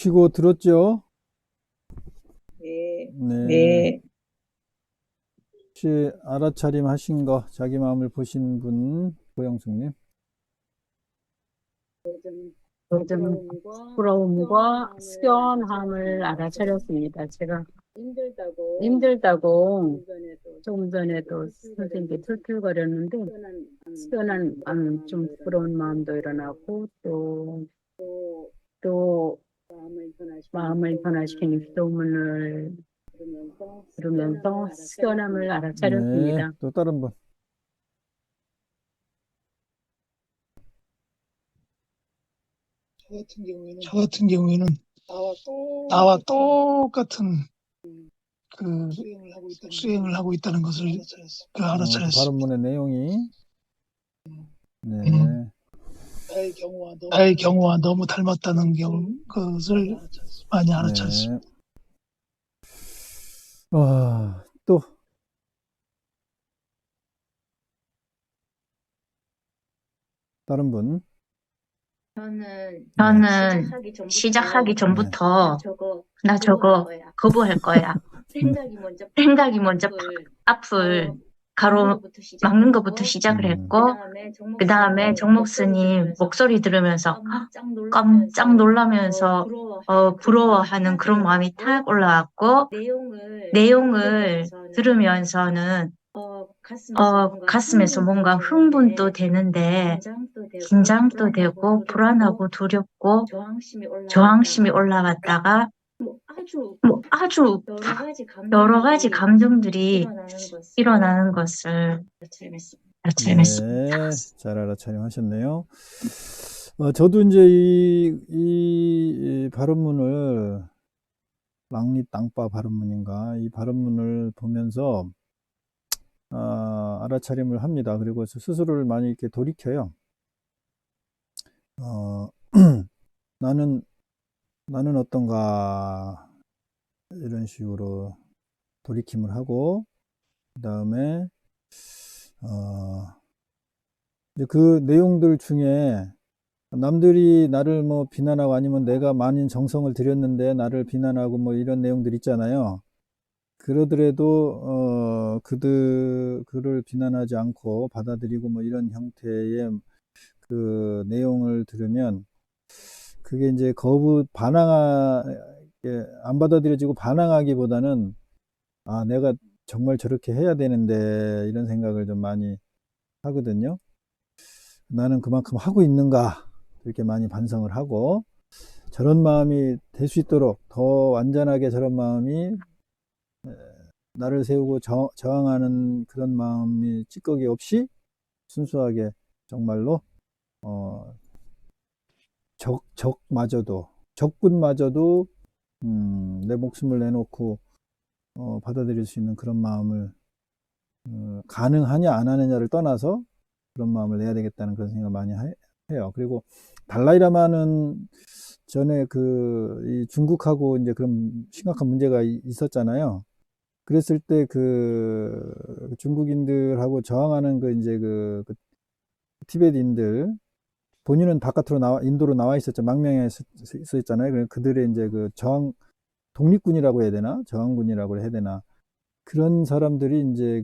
치고 들었죠? 네, 네. 네. 혹시 알아차림 하신 거, 자기 마음을 보신 분, 고영숙님? 요즘 부러움과 수연함을 알아차렸습니다. 제가 힘들다고 조금 전에도 선생님께 툴툴거렸는데, 수연한 좀 부러운 마음도 일어나고, 또 마음을 변화시키는 기도문을 들으면서 수연함을 네. 알아차렸습니다. 또 다른 분. 저 같은 경우에는 나와 똑같은 그 수행을 하고 있다는 것을 그 알아차렸습니다. 발언문의 내용이, 음, 네. 나의 경우와 너무 닮았다는 것을 많이 알아차렸습니다. 네. 또, 다른 분. 네. 저는 시작하기 전부터 나 저거 거부할 거야. 생각이 먼저 앞을 막는 것부터 시작을 했고, 그 다음에 정목 스님 목소리 들으면서 깜짝 놀라면서 부러워하는 그런 마음이 탁 올라왔고, 내용을 들으면서는 가슴에서 뭔가 흥분도 되는데, 긴장도 되고, 불안하고 두렵고, 저항심이 올라갔다가, 뭐 아주 여러 가지 감정들이 일어나는 것을 알아차렸습니다. 네. 잘 알아차림 하셨네요. 저도 이제 이 발언문을, 랑리 땅바 발언문인가, 이 발언문을 보면서, 알아차림을 합니다. 그리고 스스로를 많이 이렇게 돌이켜요. 어, 나는 어떤가, 이런 식으로 돌이킴을 하고, 그 다음에, 이제 그 내용들 중에 남들이 나를 뭐 비난하고 아니면 내가 많은 정성을 들였는데 나를 비난하고 뭐 이런 내용들 있잖아요. 그러더라도, 그를 비난하지 않고 받아들이고 뭐 이런 형태의 그 내용을 들으면 그게 이제 안 받아들여지고 반항하기보다는 내가 정말 저렇게 해야 되는데 이런 생각을 좀 많이 하거든요. 나는 그만큼 하고 있는가 이렇게 많이 반성을 하고 저런 마음이 될 수 있도록 더 완전하게 저런 마음이 나를 세우고 저항하는 그런 마음이 찌꺼기 없이 순수하게 정말로 어, 적군마저도 내 목숨을 내놓고 받아들일 수 있는 그런 마음을 가능하냐 안 하느냐를 떠나서 그런 마음을 내야 되겠다는 그런 생각을 많이 해요. 그리고 달라이라마는 전에 이 중국하고 이제 그런 심각한 문제가 있었잖아요. 그랬을 때 중국인들하고 저항하는 이제 티베트인들 본인은 바깥으로 인도로 나와 있었죠. 망명해 있었잖아요. 그들의 이제 독립군이라고 해야 되나? 저항군이라고 해야 되나? 그런 사람들이 이제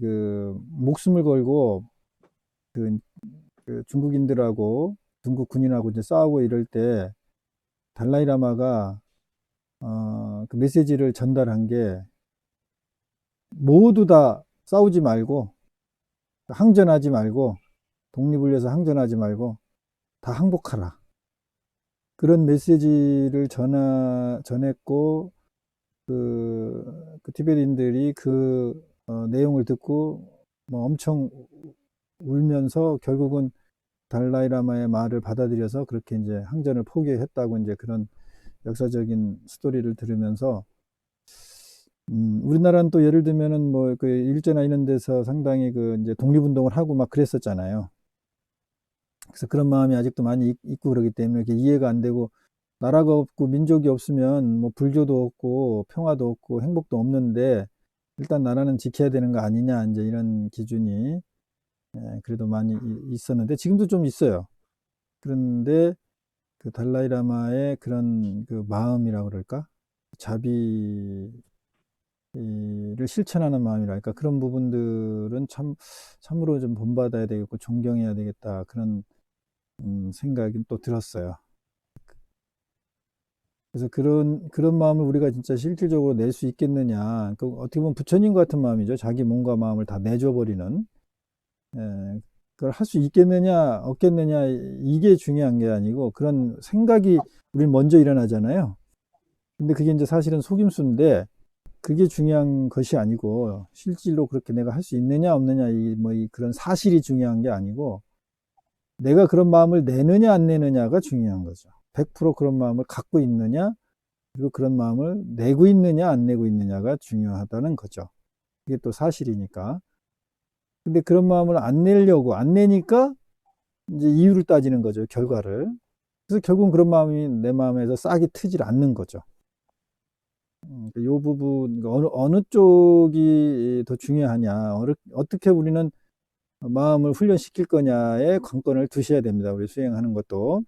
목숨을 걸고 그, 중국인들하고 중국 군인하고 이제 싸우고 이럴 때 달라이라마가 그 메시지를 전달한 게 모두 다 싸우지 말고 항전하지 말고 독립을 위해서 항전하지 말고 다 항복하라. 그런 메시지를 전했고 그 티베트인들이 내용을 듣고 뭐 엄청 울면서 결국은 달라이라마의 말을 받아들여서 그렇게 이제 항전을 포기했다고 이제 그런 역사적인 스토리를 들으면서 우리나라는 또 예를 들면은 뭐 일제나 이런 데서 상당히 이제 독립운동을 하고 막 그랬었잖아요. 그래서 그런 마음이 아직도 많이 있고 그러기 때문에 이렇게 이해가 안 되고 나라가 없고 민족이 없으면 뭐 불교도 없고 평화도 없고 행복도 없는데 일단 나라는 지켜야 되는 거 아니냐 이제 이런 기준이 그래도 많이 있었는데 지금도 좀 있어요. 그런데 그 달라이라마의 그런 그 마음이라고 그럴까? 자비를 실천하는 마음이랄까? 그런 부분들은 참으로 좀 본받아야 되겠고 존경해야 되겠다. 그런 생각이 또 들었어요. 그래서 그런 마음을 우리가 진짜 실질적으로 낼 수 있겠느냐. 그 어떻게 보면 부처님 같은 마음이죠. 자기 몸과 마음을 다 내줘버리는. 예, 그걸 할 수 있겠느냐, 없겠느냐, 이게 중요한 게 아니고, 그런 생각이 우리 먼저 일어나잖아요. 근데 그게 이제 사실은 속임수인데, 그게 중요한 것이 아니고, 실질로 그렇게 내가 할 수 있느냐, 없느냐, 그런 사실이 중요한 게 아니고, 내가 그런 마음을 내느냐, 안 내느냐가 중요한 거죠. 100% 그런 마음을 갖고 있느냐, 그리고 그런 마음을 내고 있느냐, 안 내고 있느냐가 중요하다는 거죠. 이게 또 사실이니까. 근데 그런 마음을 안 내려고, 안 내니까, 이제 이유를 따지는 거죠, 결과를. 그래서 결국은 그런 마음이 내 마음에서 싹이 트질 않는 거죠. 이 부분, 어느 쪽이 더 중요하냐, 어떻게 우리는 마음을 훈련시킬 거냐에 관건을 두셔야 됩니다. 우리 수행하는 것도.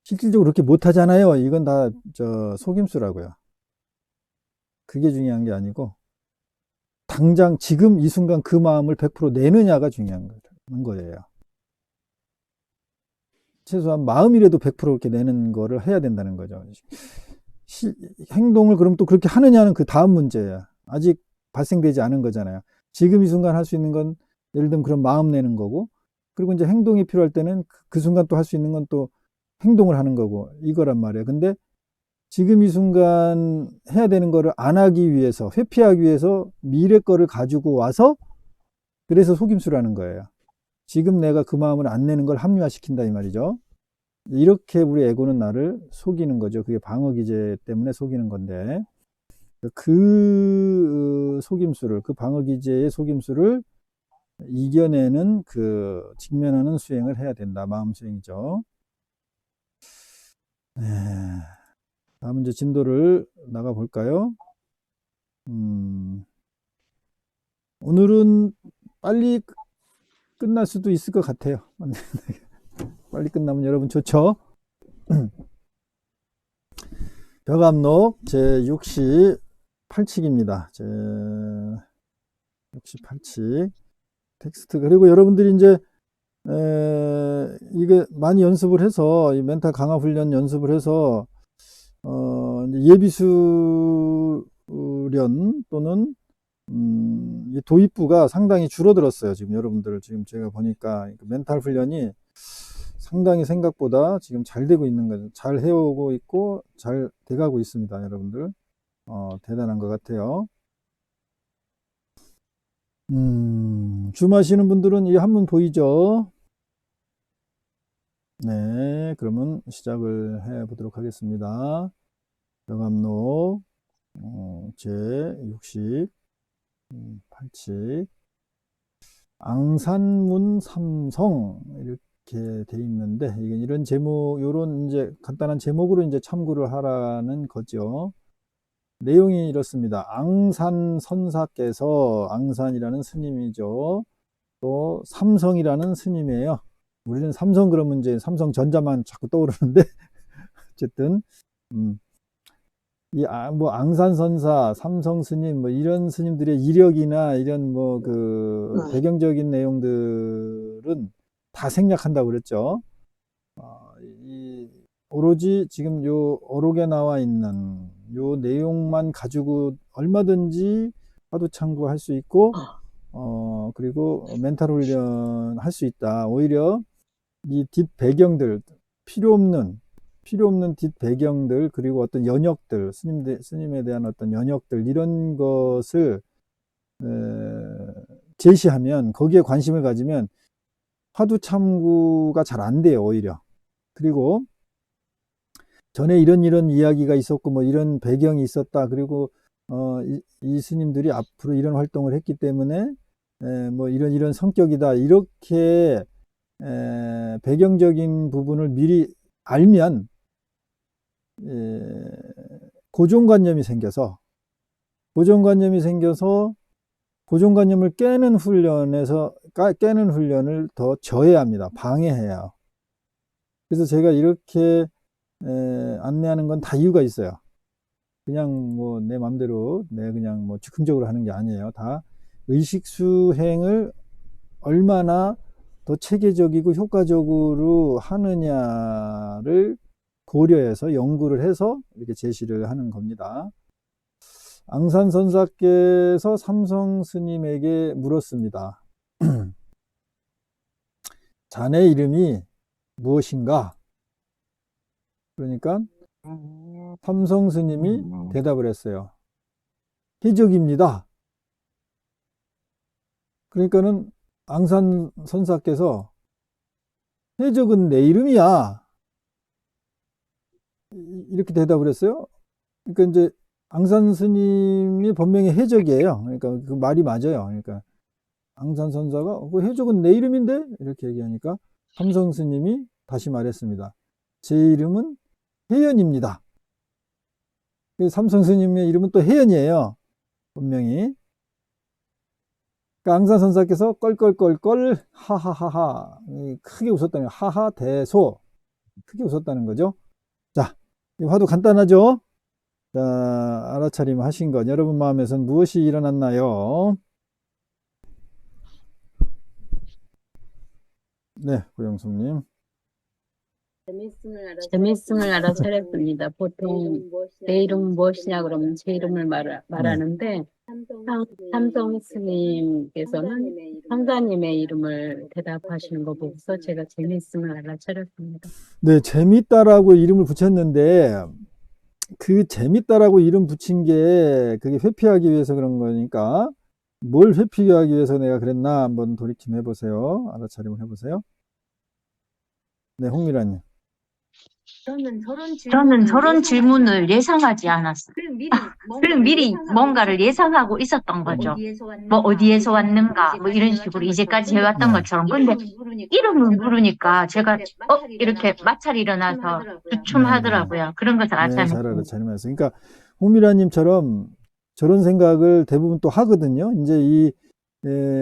실질적으로 그렇게 못하잖아요. 이건 다 속임수라고요. 그게 중요한 게 아니고, 당장 지금 이 순간 그 마음을 100% 내느냐가 중요한 거예요. 최소한 마음이라도 100% 이렇게 내는 거를 해야 된다는 거죠. 행동을 그럼 또 그렇게 하느냐는 그 다음 문제야. 아직 발생되지 않은 거잖아요. 지금 이 순간 할 수 있는 건 예를 들면 그런 마음 내는 거고, 그리고 이제 행동이 필요할 때는 그 순간 또 할 수 있는 건 또 행동을 하는 거고, 이거란 말이에요. 근데 지금 이 순간 해야 되는 거를 안 하기 위해서, 회피하기 위해서 미래 거를 가지고 와서, 그래서 속임수라는 거예요. 지금 내가 그 마음을 안 내는 걸 합리화시킨다 이 말이죠. 이렇게 우리 에고는 나를 속이는 거죠. 그게 방어기제 때문에 속이는 건데, 그 속임수를, 그 방어기제의 속임수를 이겨내는 직면하는 수행을 해야 된다. 마음 수행이죠. 네. 다음 이제 진도를 나가 볼까요? 오늘은 빨리 끝날 수도 있을 것 같아요. 빨리 끝나면 여러분 좋죠? 벽암록 제68칙입니다. 제68칙 텍스트. 그리고 여러분들이 이제 이게 많이 연습을 해서 이 멘탈 강화 훈련 연습을 해서 이제 예비수련 또는 이 도입부가 상당히 줄어들었어요. 지금 여러분들 지금 제가 보니까 멘탈 훈련이 상당히 생각보다 지금 잘 되고 있는 거죠. 잘 해오고 있고 잘 돼가고 있습니다. 여러분들 대단한 것 같아요. 줌 하시는 분들은 이 한문 보이죠? 네, 그러면 시작을 해 보도록 하겠습니다. 벽암록 제68칙 앙산문 삼성 이렇게 돼 있는데, 이런 제목, 요런 이제 간단한 제목으로 이제 참고를 하라는 거죠. 내용이 이렇습니다. 앙산 선사께서, 앙산이라는 스님이죠. 또 삼성이라는 스님이에요. 우리는 삼성 그러면 이제 삼성전자만 자꾸 떠오르는데 어쨌든 뭐 앙산선사, 삼성스님, 뭐 이런 스님들의 이력이나 이런 배경적인 내용들은 다 생략한다고 그랬죠. 오로지 지금 요 어록에 나와 있는 요 내용만 가지고 얼마든지 화두 참고할 수 있고, 그리고 멘탈 훈련 할 수 있다. 오히려 이 뒷 배경들, 필요 없는 뒷 배경들, 그리고 어떤 연역들, 스님에 대한 어떤 연역들, 이런 것을 제시하면, 거기에 관심을 가지면 화두 참고가 잘 안 돼요, 오히려. 그리고 전에 이런 이야기가 있었고, 뭐 이런 배경이 있었다. 그리고 이 스님들이 앞으로 이런 활동을 했기 때문에 뭐 이런 성격이다. 이렇게 배경적인 부분을 미리 알면 고정관념이 생겨서 고정관념을 깨는 훈련을 더 저해야 합니다. 방해해요. 그래서 제가 이렇게 안내하는 건 다 이유가 있어요. 그냥 뭐 내 맘대로 내 그냥 뭐 즉흥적으로 하는 게 아니에요. 다 의식 수행을 얼마나 더 체계적이고 효과적으로 하느냐를 고려해서 연구를 해서 이렇게 제시를 하는 겁니다. 앙산선사께서 삼성 스님에게 물었습니다. 자네 이름이 무엇인가? 그러니까 삼성 스님이 대답을 했어요. 해적입니다. 그러니까는 앙산 선사께서 해적은 내 이름이야. 이렇게 대답을 했어요. 그러니까 이제 앙산 스님이 본명이 해적이에요. 그러니까 그 말이 맞아요. 그러니까 앙산 선사가 그 해적은 내 이름인데 이렇게 얘기하니까 삼성 스님이 다시 말했습니다. 제 이름은 혜연입니다. 삼성 스님의 이름은 또 혜연이에요. 본명이. 그러니까 앙산 선사께서 껄껄껄껄 하하하하 크게 웃었다는 거예요. 하하 대소 크게 웃었다는 거죠. 자, 이 화도 간단하죠. 자, 알아차림 하신 것 여러분 마음에선 무엇이 일어났나요? 네, 고영숙님. 재밌음을 알아차렸습니다. 보통 내 이름은 무엇이냐 그러면 제 이름을 말하는데 삼성 스님께서는 성자님의 이름을 대답하시는 거 보고서 제가 재밌음을 알아차렸습니다. 네, 재밌다라고 이름을 붙였는데 그 재밌다라고 이름 붙인 게 그게 회피하기 위해서 그런 거니까 뭘 회피하기 위해서 내가 그랬나 한번 돌이킴 해보세요. 알아차림을 해보세요. 네, 홍미라님. 저는 저런 질문을 예상하지 않았어요. 그럼 미리 뭔가를 예상하고 있었던 거죠. 뭐 어디에서 왔는가 뭐 이런 식으로 이제까지 해왔던 네. 것처럼. 근데 이름을 물으니까 제가 이렇게 마찰이 일어나서 주춤하더라고요. 그런 것을 네, 잘 알아차렸습니다. 알아차림했어요. 그러니까 홍미라님처럼 저런 생각을 대부분 또 하거든요. 이제 이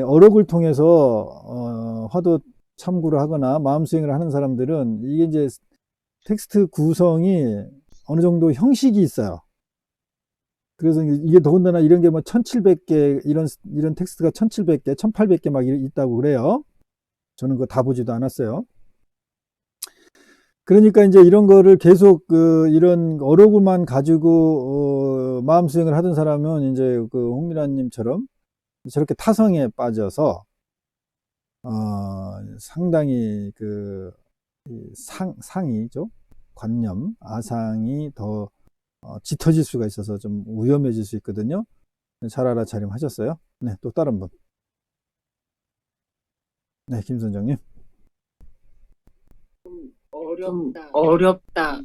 어록을 통해서 화도 참고를 하거나 마음 수행을 하는 사람들은 이게 이제 텍스트 구성이 어느 정도 형식이 있어요. 그래서 이게 더군다나 이런 게 뭐 1700개, 이런 텍스트가 1700개, 1800개 막 있다고 그래요. 저는 그거 다 보지도 않았어요. 그러니까 이제 이런 거를 계속 이런 어록만 가지고 마음 수행을 하던 사람은 이제 그 홍미라님처럼 저렇게 타성에 빠져서 상당히 상이죠. 관념, 아상이 더 짙어질 수가 있어서 좀 위험해질 수 있거든요. 잘 알아차림 하셨어요? 네, 또 다른 분. 네, 김선정님. 어렵다.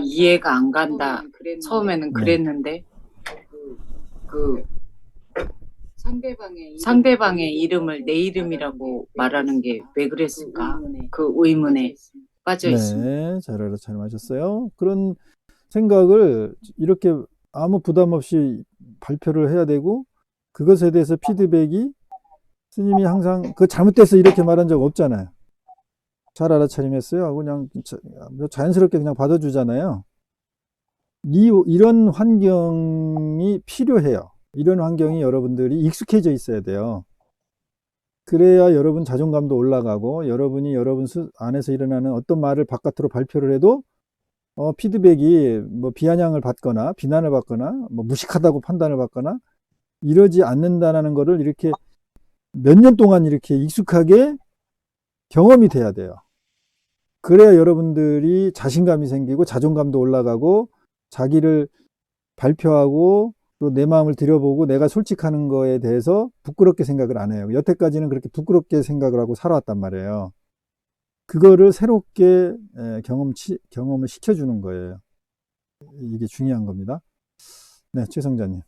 이해가 안 간다. 처음에는 그랬는데 그 상대방의 이름을 내 이름이라고 말하는 게 왜 그랬을까? 그 의문에 빠져 있습니다. 네, 잘 알아차림 하셨어요. 그런 생각을 이렇게 아무 부담 없이 발표를 해야 되고 그것에 대해서 피드백이 스님이 항상 그 잘못돼서 이렇게 말한 적 없잖아요. 잘 알아차림했어요 하고 그냥 자연스럽게 그냥 받아주잖아요. 이런 환경이 필요해요. 이런 환경이 여러분들이 익숙해져 있어야 돼요. 그래야 여러분 자존감도 올라가고 여러분이 여러분 안에서 일어나는 어떤 말을 바깥으로 발표를 해도 피드백이 뭐 비아냥을 받거나 비난을 받거나 뭐 무식하다고 판단을 받거나 이러지 않는다는 거를 이렇게 몇 년 동안 이렇게 익숙하게 경험이 돼야 돼요. 그래야 여러분들이 자신감이 생기고 자존감도 올라가고 자기를 발표하고 또 내 마음을 들여보고 내가 솔직하는 거에 대해서 부끄럽게 생각을 안 해요. 여태까지는 그렇게 부끄럽게 생각을 하고 살아왔단 말이에요. 그거를 새롭게 경험을 시켜주는 거예요. 이게 중요한 겁니다. 네, 최성자님.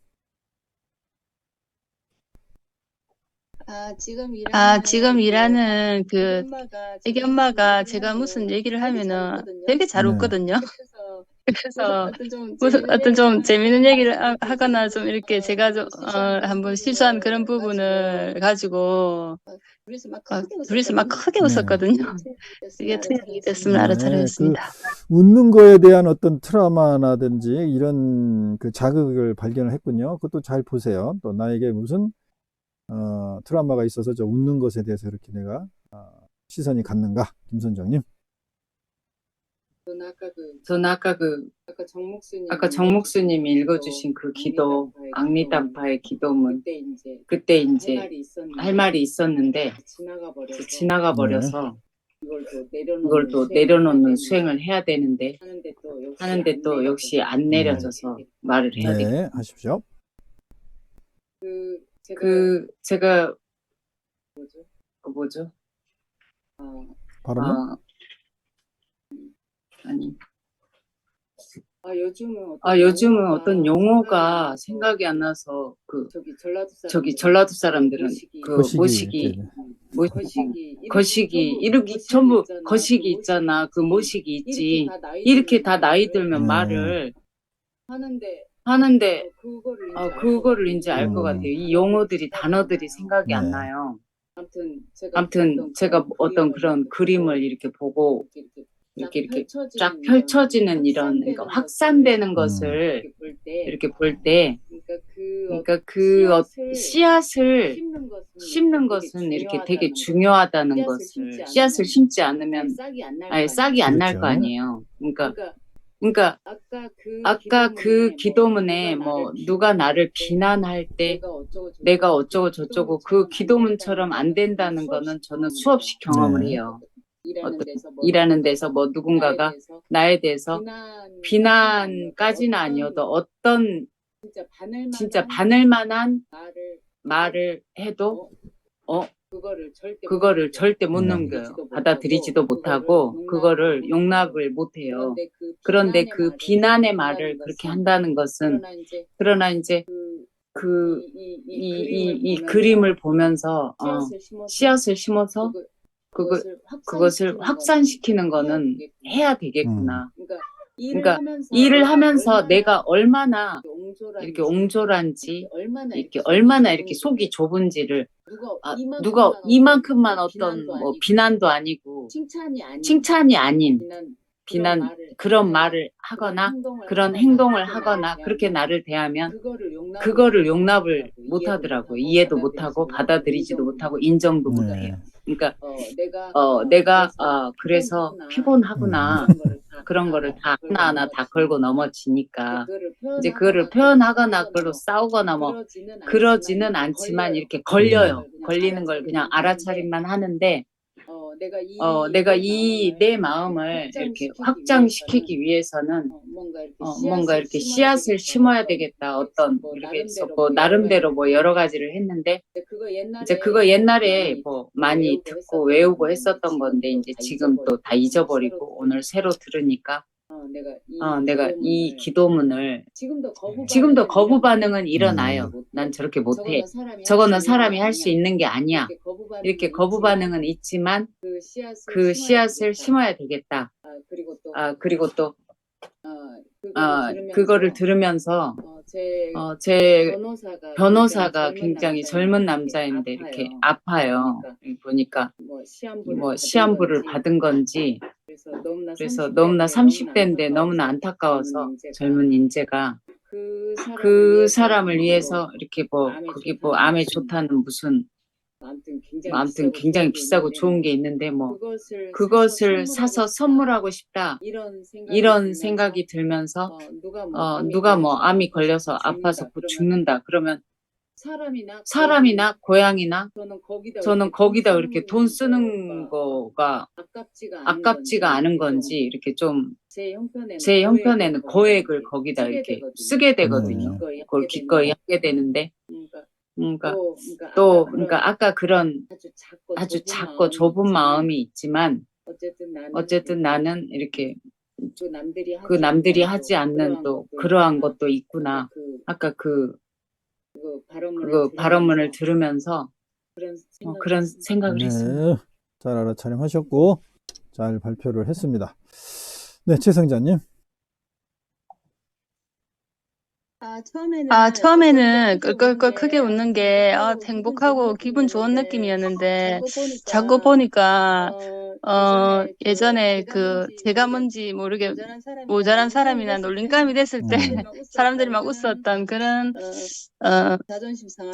지금 일하는 그 애기 엄마가 제가 무슨 얘기를 하면은 되게 잘 네. 웃거든요. 그래서 무슨 어떤 좀 재밌는 얘기를 하거나 좀 이렇게 제가 좀 한번 실수한 그런 부분을 가지고 둘이서 막 크게 네. 웃었거든요. 이게 트릭이 됐으면 네, 알아차렸습니다. 웃는 거에 대한 어떤 트라우마라든지 이런 그 자극을 발견을 했군요. 그것도 잘 보세요. 또 나에게 무슨 트라우마가 있어서 저 웃는 것에 대해서 이렇게 내가 시선이 갔는가, 김선정님. 저는 아까 정목수님이 읽어주신 그 기도, 앙리단파의 기도문, 그때 이제 할 말이 있었는데 지나가 버려서 이걸 또 내려놓는 수행을 해야 되는데 하는데 또 역시 안 내려져서 말을 해야 되겠다. 네, 하십시오. 제가 뭐죠? 발음은? 아니. 요즘은 어떤 용어가 생각이 안 나서 저기 전라도 사람들은 그 모시기 거시기 이렇게 전부 거시기 있잖아. 그 모시기 있지. 이렇게 다 나이 들면 말을 하는데 그거를 이제 알 것 같아요. 이 용어들이 단어들이 생각이 안 네. 나요. 아무튼 제가 어떤 그런 그림을 이렇게 보고 이렇게 쫙 펼쳐지는 이런 그러니까 확산되는 것을 이렇게 볼 때 그러니까 씨앗을 심는 것은 이렇게 되게 중요하다는 것을 씨앗을 심지 않으면 아예 싹이 안 날 거 그렇죠. 아니에요. 그러니까 아까 그 기도문에 뭐 누가 나를 비난할 때 내가 어쩌고 저쩌고 그 기도문처럼 안 된다는 거는 저는 수없이 경험을 해요. 일하는 데서 뭐 누군가가 나에 대해서 비난까지는 아니어도 어떤 진짜 바늘만한 말을 해도 그거를 절대 못 넘겨요. 받아들이지도 못하고 그거를 용납을 못해요. 그런데 그 비난의 말을 그렇게 한다는 것은 그러나 이제 이 그림을 보면서 씨앗을 심어서 그것을 확산시키는 거는 해야 되겠구나. 그러니까 일을 하면서 내가 얼마나 이렇게 옹졸한지, 이렇게 얼마나 이렇게 속이 좁은지를 누가 이만큼만 어떤 뭐 비난도 아니고 칭찬이 아닌 비난 그런 말을 하거나 그런 행동을 하거나 그렇게 나를 대하면 그거를 용납을 못 하더라고요. 이해도 못 하고 받아들이지도 못하고 인정도 못 해요. 그러니까 내가 그래서 피곤하구나. 그런 거를 다 하나하나 다 걸고 넘어지니까 이제 그거를 표현하거나 그걸로 싸우거나 뭐 그러지는 않지만 이렇게 걸려요. 걸리는 걸 그냥 알아차림만 하는데 내가 이 내 마음을 이렇게 확장시키기 위해서는 뭔가 이렇게 씨앗을 심어야 되겠다. 어떤 이렇게 해서 뭐 나름대로 뭐 여러 가지를 했는데 이제 그거 옛날에 뭐 많이 듣고 외우고 했었던 건데 이제 지금 또 다 잊어버리고 오늘 새로 들으니까 내가 이 기도문을 지금도 거부 반응은 일어나요. 난 저렇게 못해. 저거는 사람이 할 수 있는 게 아니야. 이렇게 거부 반응은 있지만 그 씨앗을 심어야 되겠다. 그리고 또 그거를 들으면서 제 변호사가 굉장히 젊은 남자인데 이렇게 아파요. 보니까 뭐 시한부를 받은 건지 그래서 너무나 30대인데 너무나 안타까워서 젊은 인재가 그 사람을 위해서 이렇게 뭐 거기 뭐 암에 좋다는 무슨 아무튼 굉장히 비싸고 좋은 게 있는데 뭐 그것을 사서 선물하고 싶다 이런 생각이 들면서 누가 뭐 암이 걸려서 아파서 곧 죽는다 그러면 사람이나 고양이나 저는 거기다 이렇게 돈 쓰는 거가 아깝지가 않은 건지 이렇게 좀 제 형편에는 거액을 거기다 이렇게 쓰게 되거든요. 그걸 기꺼이 하게 되는데 그러니까 아까 그런 아주 작고 좁은 마음이 있지만 어쨌든 나는 이렇게 그 남들이 하지 않는 또 그러한 것도 있구나. 아까 그 발언문을 들으면서 그런 생각을 했습니다. 네, 잘 알아차림하셨고 잘 발표를 했습니다. 네, 최성자님. 처음에는 껄껄껄 크게 웃는 게 행복하고 기분 좋은 느낌이었는데 자꾸 보니까 예전에 그 제가 뭔지 모르게 모자란 사람이나 놀림감이 됐을 때 사람들이 막 웃었던 그런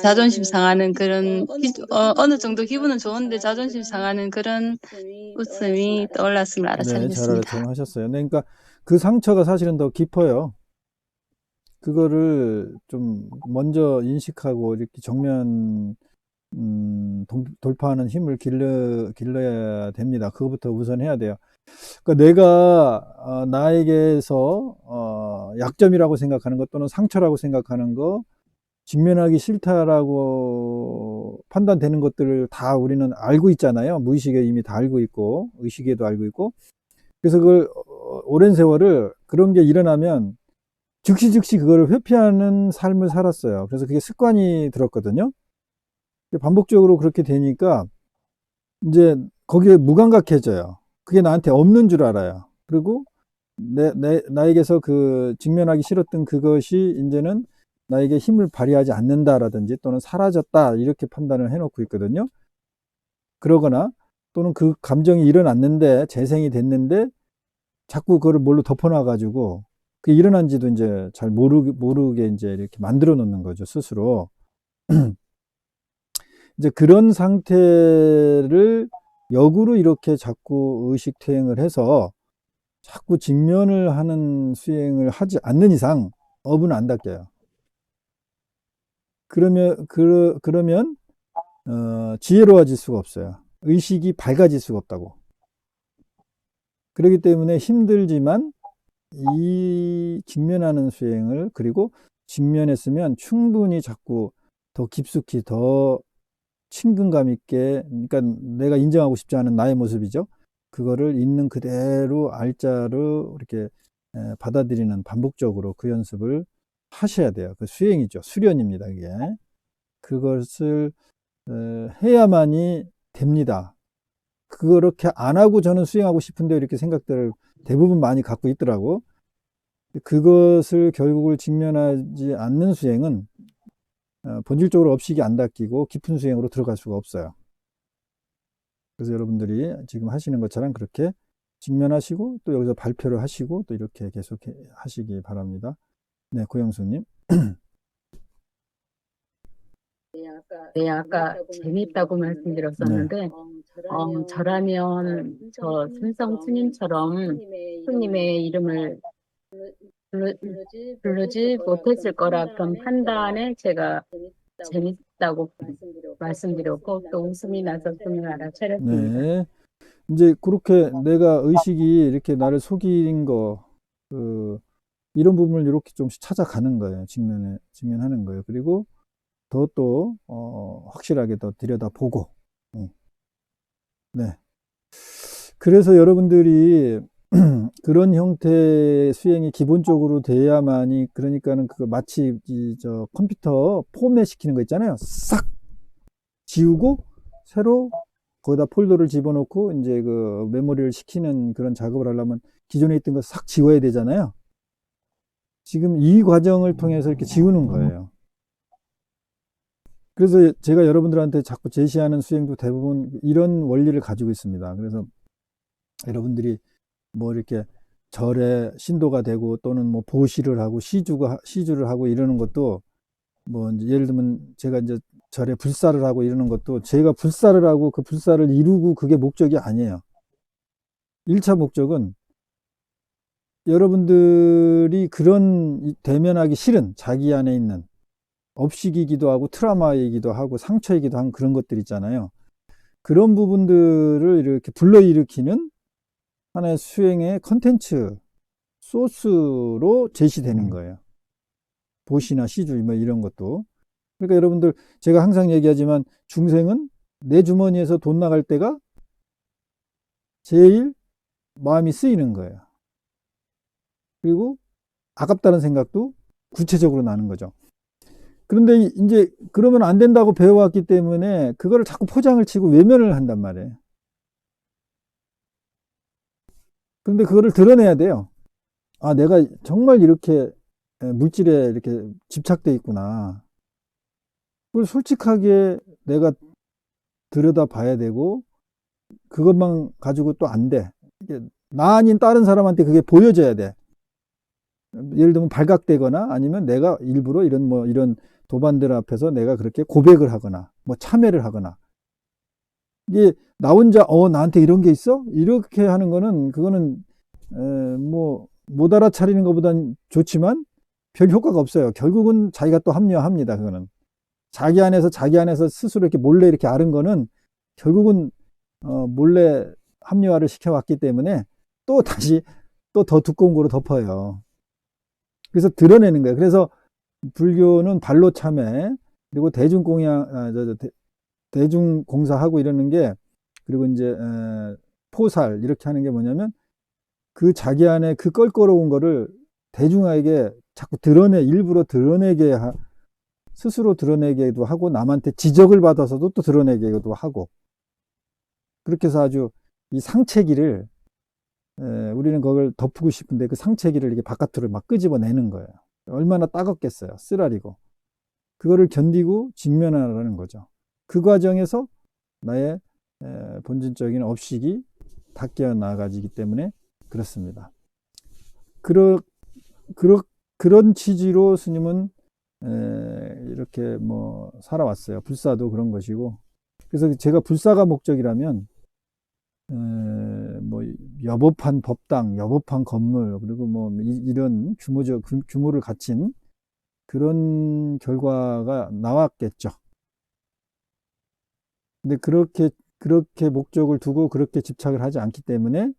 자존심 상하는 그런 어느 정도 기분은 좋은데 자존심 상하는 그런 웃음이 떠올랐음을 네, 잘 알아차렸습니다. 하셨어요. 네, 그러니까 그 상처가 사실은 더 깊어요. 그거를 좀 먼저 인식하고 이렇게 정면 돌파하는 힘을 길러야 됩니다. 그거부터 우선 해야 돼요. 그러니까 내가 나에게서 약점이라고 생각하는 것 또는 상처라고 생각하는 거, 직면하기 싫다라고 판단되는 것들을 다 우리는 알고 있잖아요. 무의식에 이미 다 알고 있고 의식에도 알고 있고. 그래서 그걸 오랜 세월을 그런 게 일어나면 즉시 그거를 회피하는 삶을 살았어요. 그래서 그게 습관이 들었거든요. 반복적으로 그렇게 되니까 이제 거기에 무감각해져요. 그게 나한테 없는 줄 알아요. 그리고 나에게서 그 직면하기 싫었던 그것이 이제는 나에게 힘을 발휘하지 않는다라든지 또는 사라졌다 이렇게 판단을 해놓고 있거든요. 그러거나 또는 그 감정이 일어났는데 재생이 됐는데 자꾸 그거를 뭘로 덮어놔가지고 그게 일어난지도 이제 잘 모르게 이제 이렇게 만들어 놓는 거죠, 스스로. 이제 그런 상태를 역으로 이렇게 자꾸 의식 퇴행을 해서 자꾸 직면을 하는 수행을 하지 않는 이상 업은 안 닦여요. 그러면 지혜로워질 수가 없어요. 의식이 밝아질 수가 없다고. 그렇기 때문에 힘들지만 이 직면하는 수행을, 그리고 직면했으면 충분히 자꾸 더 깊숙이 더 친근감 있게, 그러니까 내가 인정하고 싶지 않은 나의 모습이죠. 그거를 있는 그대로 알짜로 이렇게 받아들이는, 반복적으로 그 연습을 하셔야 돼요. 그 수행이죠. 수련입니다. 이게. 그것을 해야만이 됩니다. 그렇게 안 하고 저는 수행하고 싶은데 이렇게 생각들을 대부분 많이 갖고 있더라고. 그것을 결국을 직면하지 않는 수행은 본질적으로 업식이 안 닦이고 깊은 수행으로 들어갈 수가 없어요. 그래서 여러분들이 지금 하시는 것처럼 그렇게 직면하시고 또 여기서 발표를 하시고 또 이렇게 계속 하시기 바랍니다. 네, 고영수님. 네, 아까 재밌다고 말씀드렸었는데, 저라면 저 삼성 스님처럼 스님의 이름을 부르지 못했을 거라 그런 판단에 제가 재밌다고 말씀드렸고 또 웃음이 나섰음을 알아차렸습니다. 네. 이제 그렇게 내가 의식이 이렇게 나를 속인 거, 이런 부분을 이렇게 좀씩 찾아가는 거예요. 직면하는 거예요. 그리고 또 확실하게 더 들여다보고. 네. 그래서 여러분들이 그런 형태의 수행이 기본적으로 돼야만이, 그러니까는 그 마치 저 컴퓨터 포맷 시키는 거 있잖아요. 싹 지우고 새로 거기다 폴더를 집어넣고 이제 그 메모리를 시키는 그런 작업을 하려면 기존에 있던 거 싹 지워야 되잖아요. 지금 이 과정을 통해서 이렇게 지우는 거예요. 그래서 제가 여러분들한테 자꾸 제시하는 수행도 대부분 이런 원리를 가지고 있습니다. 그래서 여러분들이 뭐 이렇게 절에 신도가 되고 또는 뭐 보시를 하고 시주를 하고 이러는 것도, 뭐 이제 예를 들면 제가 이제 절에 불사를 하고 이러는 것도 제가 불사를 하고 그 불사를 이루고 그게 목적이 아니에요. 1차 목적은 여러분들이 그런 대면하기 싫은 자기 안에 있는 업식이기도 하고 트라우마이기도 하고 상처이기도 한 그런 것들 있잖아요. 그런 부분들을 이렇게 불러일으키는 하나의 수행의 컨텐츠, 소스로 제시되는 거예요. 보시나 시주 뭐 이런 것도. 그러니까 여러분들, 제가 항상 얘기하지만 중생은 내 주머니에서 돈 나갈 때가 제일 마음이 쓰이는 거예요. 그리고 아깝다는 생각도 구체적으로 나는 거죠. 그런데 이제 그러면 안 된다고 배워왔기 때문에 그거를 자꾸 포장을 치고 외면을 한단 말이에요. 그런데 그거를 드러내야 돼요. 아, 내가 정말 이렇게 물질에 이렇게 집착돼 있구나. 그걸 솔직하게 내가 들여다 봐야 되고, 그것만 가지고 또 안 돼. 나 아닌 다른 사람한테 그게 보여져야 돼. 예를 들면 발각되거나 아니면 내가 일부러 이런 도반들 앞에서 내가 그렇게 고백을 하거나 뭐 참회를 하거나, 이게 나 혼자 나한테 이런 게 있어? 이렇게 하는 거는 그거는 뭐 못 알아차리는 것보단 좋지만 별 효과가 없어요. 결국은 자기가 또 합리화합니다. 그거는 자기 안에서 스스로 이렇게 몰래 이렇게 앓은 거는 결국은 몰래 합리화를 시켜왔기 때문에 또 다시 또 더 두꺼운 거로 덮어요. 그래서 드러내는 거예요. 그래서 불교는 발로 참회, 그리고 대중공사하고 이러는 게, 그리고 이제 포살 이렇게 하는 게 뭐냐면, 그 자기 안에 그 껄끄러운 거를 대중에게 자꾸 일부러 스스로 드러내게도 하고, 남한테 지적을 받아서도 또 드러내게도 하고, 그렇게 해서 아주 이 상체기를, 우리는 그걸 덮고 싶은데 그 상체기를 이렇게 바깥으로 막 끄집어내는 거예요. 얼마나 따갑겠어요. 쓰라리고. 그거를 견디고 직면하라는 거죠. 그 과정에서 나의 본질적인 업식이 닦여 나가지기 때문에 그렇습니다. 그런 취지로 스님은 이렇게 뭐 살아왔어요. 불사도 그런 것이고. 그래서 제가 불사가 목적이라면 뭐 여법한 법당, 여법한 건물, 그리고 뭐 이런 규모를 갖춘 그런 결과가 나왔겠죠. 근데 그렇게 목적을 두고 그렇게 집착을 하지 않기 때문에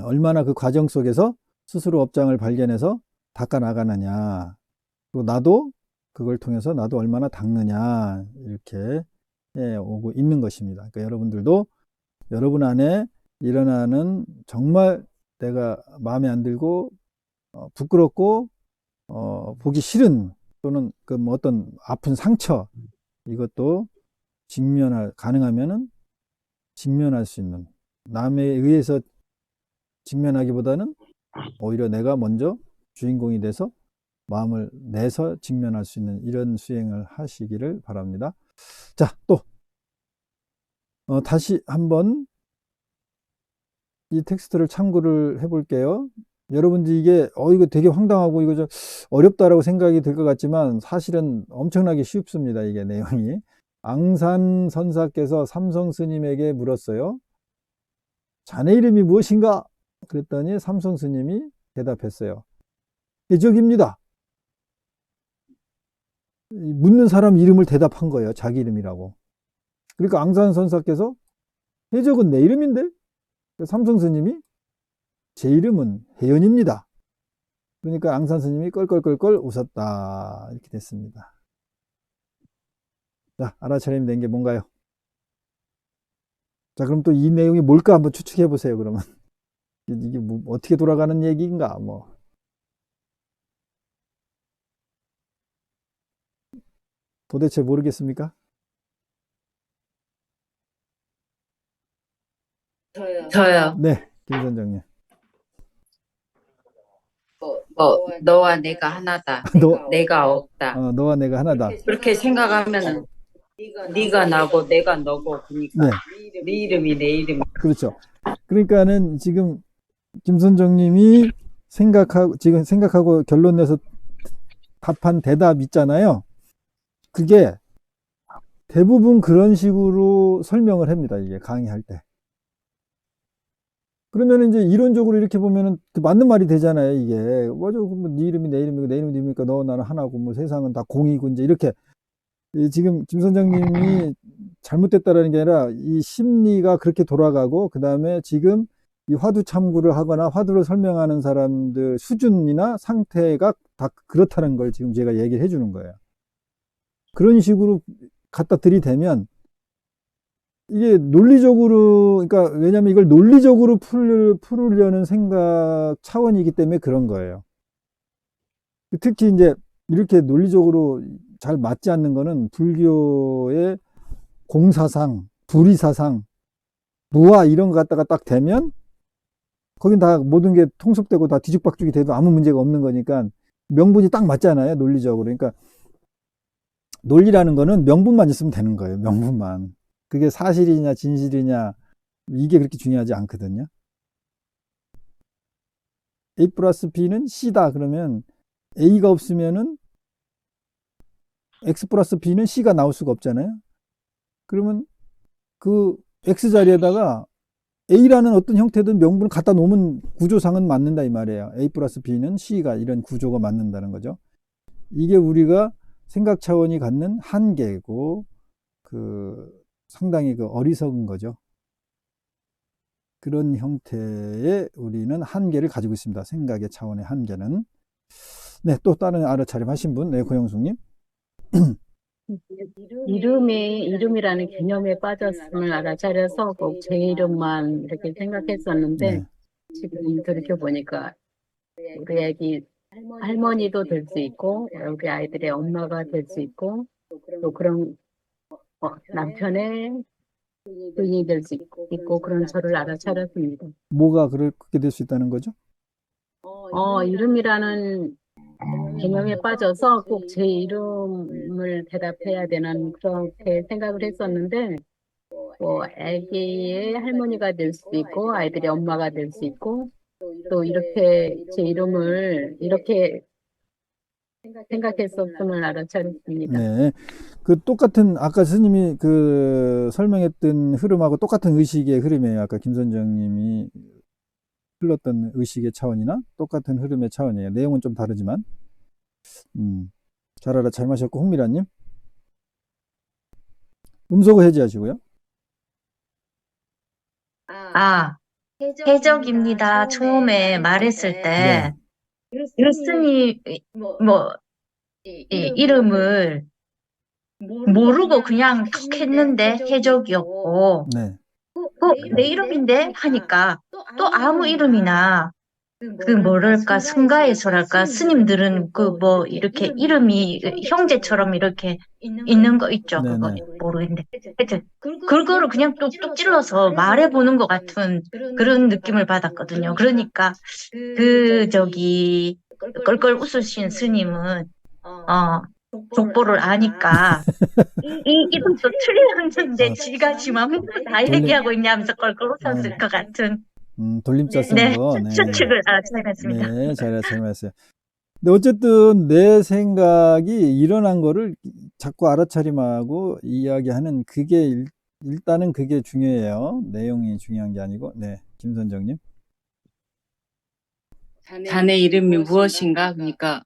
얼마나 그 과정 속에서 스스로 업장을 발견해서 닦아 나가느냐, 그리고 나도 그걸 통해서 나도 얼마나 닦느냐, 이렇게 오고 있는 것입니다. 그러니까 여러분들도 여러분 안에 일어나는 정말 내가 마음에 안 들고 부끄럽고 보기 싫은, 또는 그 뭐 어떤 아픈 상처, 이것도 가능하면은 직면할 수 있는, 남에 의해서 직면하기보다는 오히려 내가 먼저 주인공이 돼서 마음을 내서 직면할 수 있는 이런 수행을 하시기를 바랍니다. 자, 또 다시 한번 이 텍스트를 참고를 해볼게요. 여러분들 이게 이거 되게 황당하고 이거 좀 어렵다라고 생각이 들 것 같지만 사실은 엄청나게 쉽습니다. 이게 내용이. 앙산 선사께서 삼성 스님에게 물었어요. 자네 이름이 무엇인가? 그랬더니 삼성 스님이 대답했어요. 해적입니다. 묻는 사람 이름을 대답한 거예요. 자기 이름이라고. 그러니까 앙산 선사께서 해적은 내 이름인데? 삼성 스님이 제 이름은 해연입니다. 그러니까 앙산 스님이 껄껄껄껄 웃었다. 이렇게 됐습니다. 자, 알아차림 된 게 뭔가요? 자, 그럼 또 이 내용이 뭘까 한번 추측해 보세요. 그러면 이게 뭐 어떻게 돌아가는 얘기인가? 뭐 도대체 모르겠습니까? 저요. 네, 김 선장님. 너와 내가 하나다. 내가 없다. 너와 내가 하나다. 그렇게 생각하면은 네가 나고 내가 너고, 그러니까 네 이름이 내 이름. 그렇죠. 그러니까는 지금 김 선장님이 지금 생각하고 결론 내서 답한 대답 있잖아요. 그게 대부분 그런 식으로 설명을 합니다. 이게 강의할 때. 그러면 이제 이론적으로 이렇게 보면은 맞는 말이 되잖아요. 이게 맞아. 네 이름이 내 이름이고 내 이름이 네 이름이니까 너와 나는 하나고, 뭐 세상은 다 공이고, 이제 이렇게 지금 김 선장님이 잘못됐다라는 게 아니라 이 심리가 그렇게 돌아가고, 그 다음에 지금 이 화두 참고를 하거나 화두를 설명하는 사람들 수준이나 상태가 다 그렇다는 걸 지금 제가 얘기를 해주는 거예요. 그런 식으로 갖다 들이대면 이게 논리적으로, 그러니까 왜냐면 이걸 논리적으로 풀으려는 생각 차원이기 때문에 그런 거예요. 특히 이제 이렇게 논리적으로 잘 맞지 않는 거는 불교의 공사상, 불의사상, 무아 이런 거 갖다가 딱 되면 거긴 다 모든 게 통속되고 다 뒤죽박죽이 돼도 아무 문제가 없는 거니까 명분이 딱 맞잖아요, 논리적으로. 그러니까 논리라는 거는 명분만 있으면 되는 거예요, 명분만. 그게 사실이냐 진실이냐 이게 그렇게 중요하지 않거든요. A 플러스 B는 C다 그러면 A가 없으면은 X 플러스 B는 C가 나올 수가 없잖아요. 그러면 그 X 자리에다가 A라는 어떤 형태든 명분을 갖다 놓으면 구조상은 맞는다 이 말이에요. A 플러스 B는 C가 이런 구조가 맞는다는 거죠. 이게 우리가 생각 차원이 갖는 한계고 상당히 어리석은 거죠. 그런 형태의 우리는 한계를 가지고 있습니다. 생각의 차원의 한계는. 네, 또 다른 알아차림 하신 분, 네, 고영숙님. 이름이라는 개념에 빠졌음을 알아차려서 꼭 제 이름만 이렇게 생각했었는데 네, 지금 돌이켜보니까 우리 애기 할머니도 될 수 있고 우리 아이들의 엄마가 될 수 있고 또 그런 남편의 부인이 될 수 있고 그런 저를 알아차렸습니다. 뭐가 그렇게 될 수 있다는 거죠? 이름이라는 개념에 빠져서 꼭 제 이름을 대답해야 되는 그렇게 생각을 했었는데 아기의 할머니가 될 수도 있고 아이들의 엄마가 될 수 있고 또 이렇게 제 이름을 이렇게 생각했었음을 알아차렸습니다. 네, 그 똑같은 아까 스님이 설명했던 흐름하고 똑같은 의식의 흐름이에요. 아까 김선정님이 흘렀던 의식의 차원이나 똑같은 흐름의 차원이에요. 내용은 좀 다르지만. 잘 알아차림하셨고, 홍미라님. 음소거 해제하시고요. 아, 해적입니다. 처음에 말했을 때, 네, 교수님, 이름을 모르고 그냥 톡 했는데 해적이었고, 네, 내 이름인데? 하니까, 또 아무 이름이나, 뭐랄까, 승가에서랄까, 스님들은 이렇게 이름이 형제처럼 이렇게 있는 거 있죠. 네, 그거 네. 모르겠는데. 하여튼, 그거를 그냥 뚝뚝 찔러서 말해보는 것 같은 그런 느낌을 받았거든요. 그러니까, 껄껄 웃으신 스님은, 족보를 아니까, 이 이름도 틀렸는데, 지가 지 맘대로 다 얘기하고 있냐면서 껄껄 웃었을 것 같은, 돌림자 쓴 네, 거. 네, 추측을 알아차렸습니다. 네, 잘 알아차림하셨어요. 근데 어쨌든 내 생각이 일어난 거를 자꾸 알아차림하고 이야기하는 그게 일단은 그게 중요해요. 내용이 중요한 게 아니고. 네, 김선정님. 자네 이름이 무엇인가? 그러니까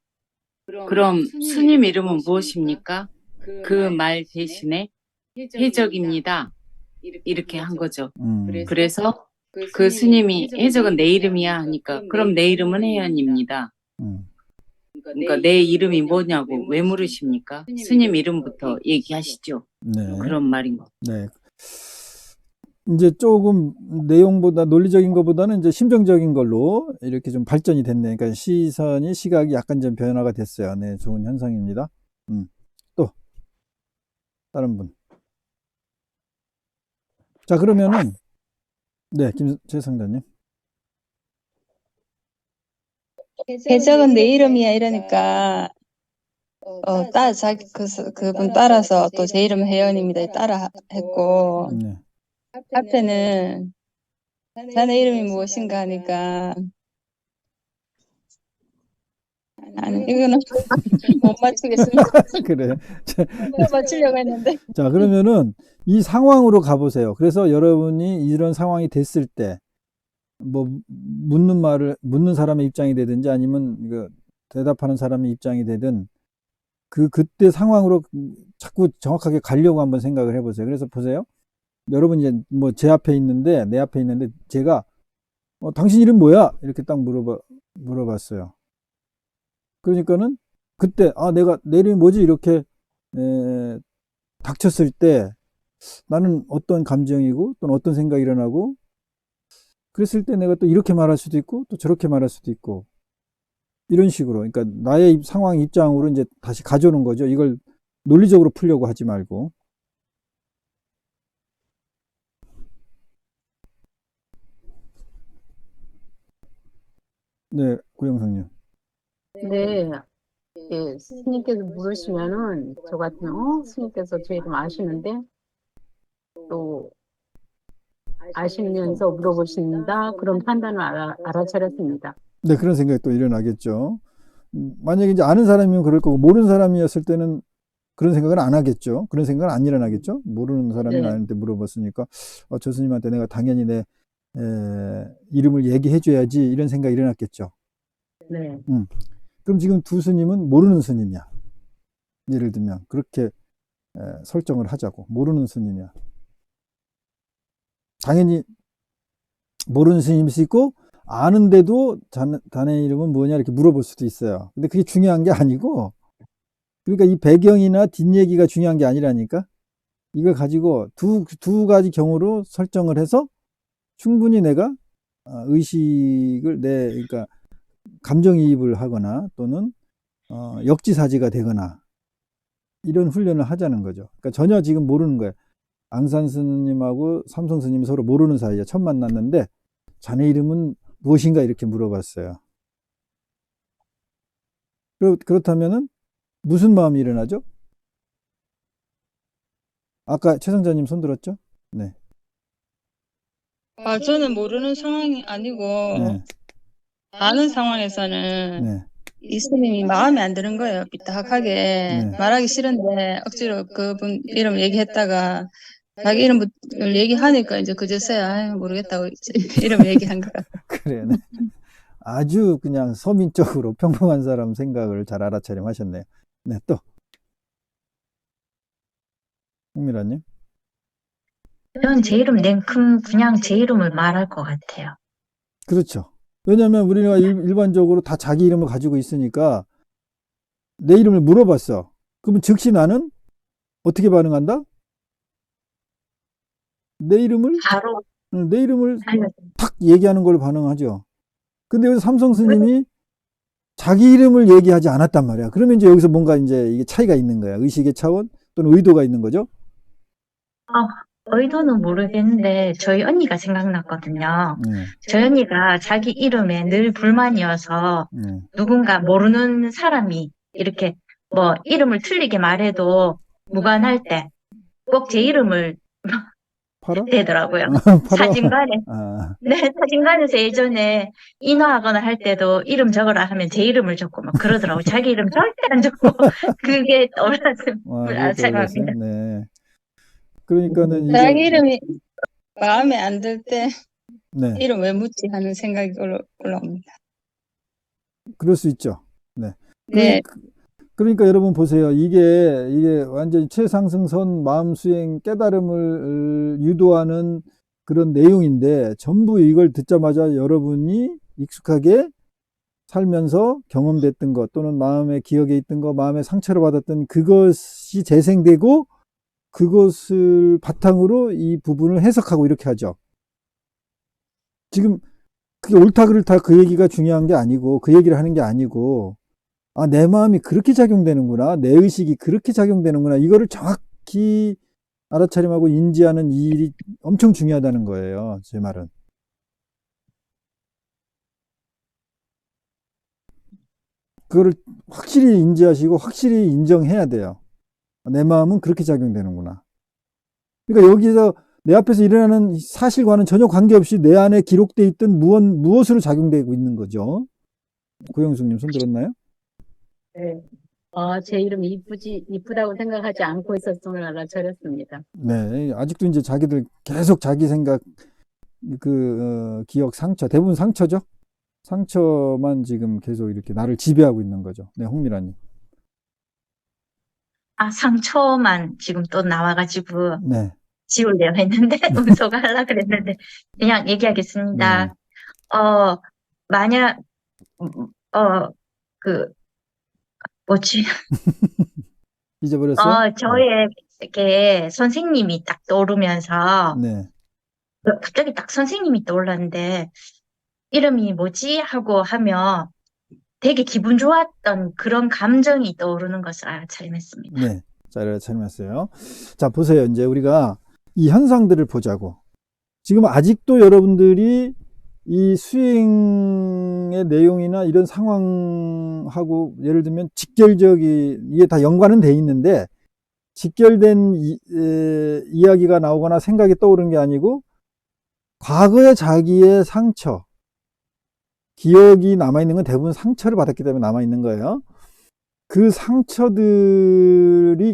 그럼 스님 이름은 무엇입니까? 그 말 대신에 해적입니다. 이렇게 한 거죠. 그래서 그 스님이 해적은 내 이름이야 하니까 그럼 내 이름은 혜연입니다. 그러니까 내 이름이 뭐냐고 왜 물으십니까? 스님 이름부터 얘기하시죠. 네, 그런 말인 거. 네. 이제 조금 내용보다 논리적인 것보다는 이제 심정적인 걸로 이렇게 좀 발전이 됐네. 그러니까 시각이 약간 좀 변화가 됐어요. 네, 좋은 현상입니다. 또 다른 분. 자, 그러면은 네, 최성자님. 해적은 내 이름이야 이러니까 그분 따라서 또 제 이름은 혜연입니다 따라 했고 네. 앞에는 자네 이름이 무엇인가 하니까 아니 이거는 못 맞추겠습니다. 그래. 못 맞추려고 했는데 자, 그러면은 이 상황으로 가보세요. 그래서 여러분이 이런 상황이 됐을 때, 묻는 사람의 입장이 되든지 아니면 대답하는 사람의 입장이 되든, 그때 상황으로 자꾸 정확하게 가려고 한번 생각을 해보세요. 그래서 보세요. 여러분 이제 내 앞에 있는데, 제가, 당신 이름 뭐야? 이렇게 딱 물어봤어요. 그러니까는 그때, 내 이름이 뭐지? 이렇게, 닥쳤을 때, 나는 어떤 감정이고 또는 어떤 생각이 일어나고 그랬을 때 내가 또 이렇게 말할 수도 있고 또 저렇게 말할 수도 있고 이런 식으로 그러니까 나의 상황 입장으로 이제 다시 가져오는 거죠. 이걸 논리적으로 풀려고 하지 말고. 네, 고영성님. 근데 스님께서 물으시면은 저 같으면 스님께서 제 이름 아시는데 또 아시면서 물어보신다 그런 판단을 알아차렸습니다. 네, 그런 생각이 또 일어나겠죠. 만약에 이제 아는 사람이면 그럴 거고, 모르는 사람이었을 때는 그런 생각은 안 하겠죠. 그런 생각은 안 일어나겠죠. 모르는 사람이 네. 나한테 물어봤으니까, 저 스님한테 내가 당연히 내 이름을 얘기해 줘야지, 이런 생각이 일어났겠죠. 네. 그럼 지금 두 스님은 모르는 스님이야. 예를 들면 그렇게 설정을 하자고. 모르는 스님이야. 당연히 모르는 스님일 수 있고, 아는데도 자네 이름은 뭐냐 이렇게 물어볼 수도 있어요. 근데 그게 중요한 게 아니고, 그러니까 이 배경이나 뒷얘기가 중요한 게 아니라니까. 이걸 가지고 두 가지 경우로 설정을 해서 충분히 내가 의식을 그러니까 감정이입을 하거나 또는 역지사지가 되거나 이런 훈련을 하자는 거죠. 그러니까 전혀 지금 모르는 거예요. 앙산 스님하고 삼성 스님이 서로 모르는 사이에 처음 만났는데 자네 이름은 무엇인가 이렇게 물어봤어요. 그렇다면은 무슨 마음이 일어나죠? 아까 최성자님 손 들었죠? 네. 저는 모르는 상황이 아니고 네. 아는 상황에서는 네. 이 스님이 마음에 안 드는 거예요. 삐딱하게 네. 말하기 싫은데 억지로 그분 이름 얘기했다가 자기 이름을 얘기하니까 이제 그제서야 아유, 모르겠다고 이름 얘기한 것 같아요. 그래. 네. 아주 그냥 서민적으로 평범한 사람 생각을 잘 알아차림하셨네요. 네, 또 홍미라님. 저는 제 이름 냉큼 그냥 제 이름을 말할 것 같아요. 그렇죠. 왜냐하면 우리가 일반적으로 다 자기 이름을 가지고 있으니까 내 이름을 물어봤어. 그러면 즉시 나는 어떻게 반응한다? 내 이름을 바로 알려줘요. 탁 얘기하는 걸로 반응하죠. 근데 여기서 삼성 스님이 자기 이름을 얘기하지 않았단 말이야. 그러면 이제 여기서 뭔가 이제 이게 차이가 있는 거야. 의식의 차원 또는 의도가 있는 거죠. 의도는 모르겠는데 저희 언니가 생각났거든요. 네. 저희 언니가 자기 이름에 늘 불만이어서 네. 누군가 모르는 사람이 이렇게 뭐 이름을 틀리게 말해도 무관할 때 꼭 제 이름을 팔아? 대더라고요. 팔아? 사진관에. 아, 네, 사진관에서 예전에 인화하거나 할 때도 이름 적어라 하면 제 이름을 적고 막 그러더라고요. 자기 이름 절대 안 적고 그게 떠올랐음을 그게 떠올랐어요. 생각합니다. 네. 그러니까는 자기 이게, 이름이 마음에 안 들 때 네. 이름 왜 묻지 하는 생각이 올라옵니다. 그럴 수 있죠. 네. 네. 그러니까 여러분 보세요. 이게 완전히 최상승선 마음 수행 깨달음을 유도하는 그런 내용인데 전부 이걸 듣자마자 여러분이 익숙하게 살면서 경험됐던 것 또는 마음의 기억에 있던 것, 마음의 상처를 받았던 그것이 재생되고 그것을 바탕으로 이 부분을 해석하고 이렇게 하죠. 지금 그게 옳다 그렇다 그 얘기가 중요한 게 아니고 그 얘기를 하는 게 아니고 내 마음이 그렇게 작용되는구나. 내 의식이 그렇게 작용되는구나. 이거를 정확히 알아차림하고 인지하는 이 일이 엄청 중요하다는 거예요. 제 말은. 그거를 확실히 인지하시고 확실히 인정해야 돼요. 내 마음은 그렇게 작용되는구나. 그러니까 여기서 내 앞에서 일어나는 사실과는 전혀 관계없이 내 안에 기록되어 있던 무엇으로 작용되고 있는 거죠. 고영숙님 손 들었나요? 네. 제 이름이 이쁘다고 생각하지 않고 있었음을 알아차렸습니다. 네. 아직도 이제 자기들 계속 자기 생각, 기억, 상처, 대부분 상처죠? 상처만 지금 계속 이렇게 나를 지배하고 있는 거죠. 네, 홍미라님. 상처만 지금 또 나와가지고 네. 지우려고 했는데, 음소거 하려고 그랬는데, 그냥 얘기하겠습니다. 네. 만약, 뭐지? 잊어버렸어요? 저에게 선생님이 딱 떠오르면서, 네. 갑자기 딱 선생님이 떠올랐는데, 이름이 뭐지? 하고 하면 되게 기분 좋았던 그런 감정이 떠오르는 것을 알아차림했습니다. 네. 잘 잘했어요. 자, 보세요. 이제 우리가 이 현상들을 보자고. 지금 아직도 여러분들이 이 수행의 내용이나 이런 상황하고 예를 들면 이게 다 연관은 돼 있는데 직결된 이야기가 나오거나 생각이 떠오르는 게 아니고 과거의 자기의 상처, 기억이 남아있는 건 대부분 상처를 받았기 때문에 남아있는 거예요. 그 상처들이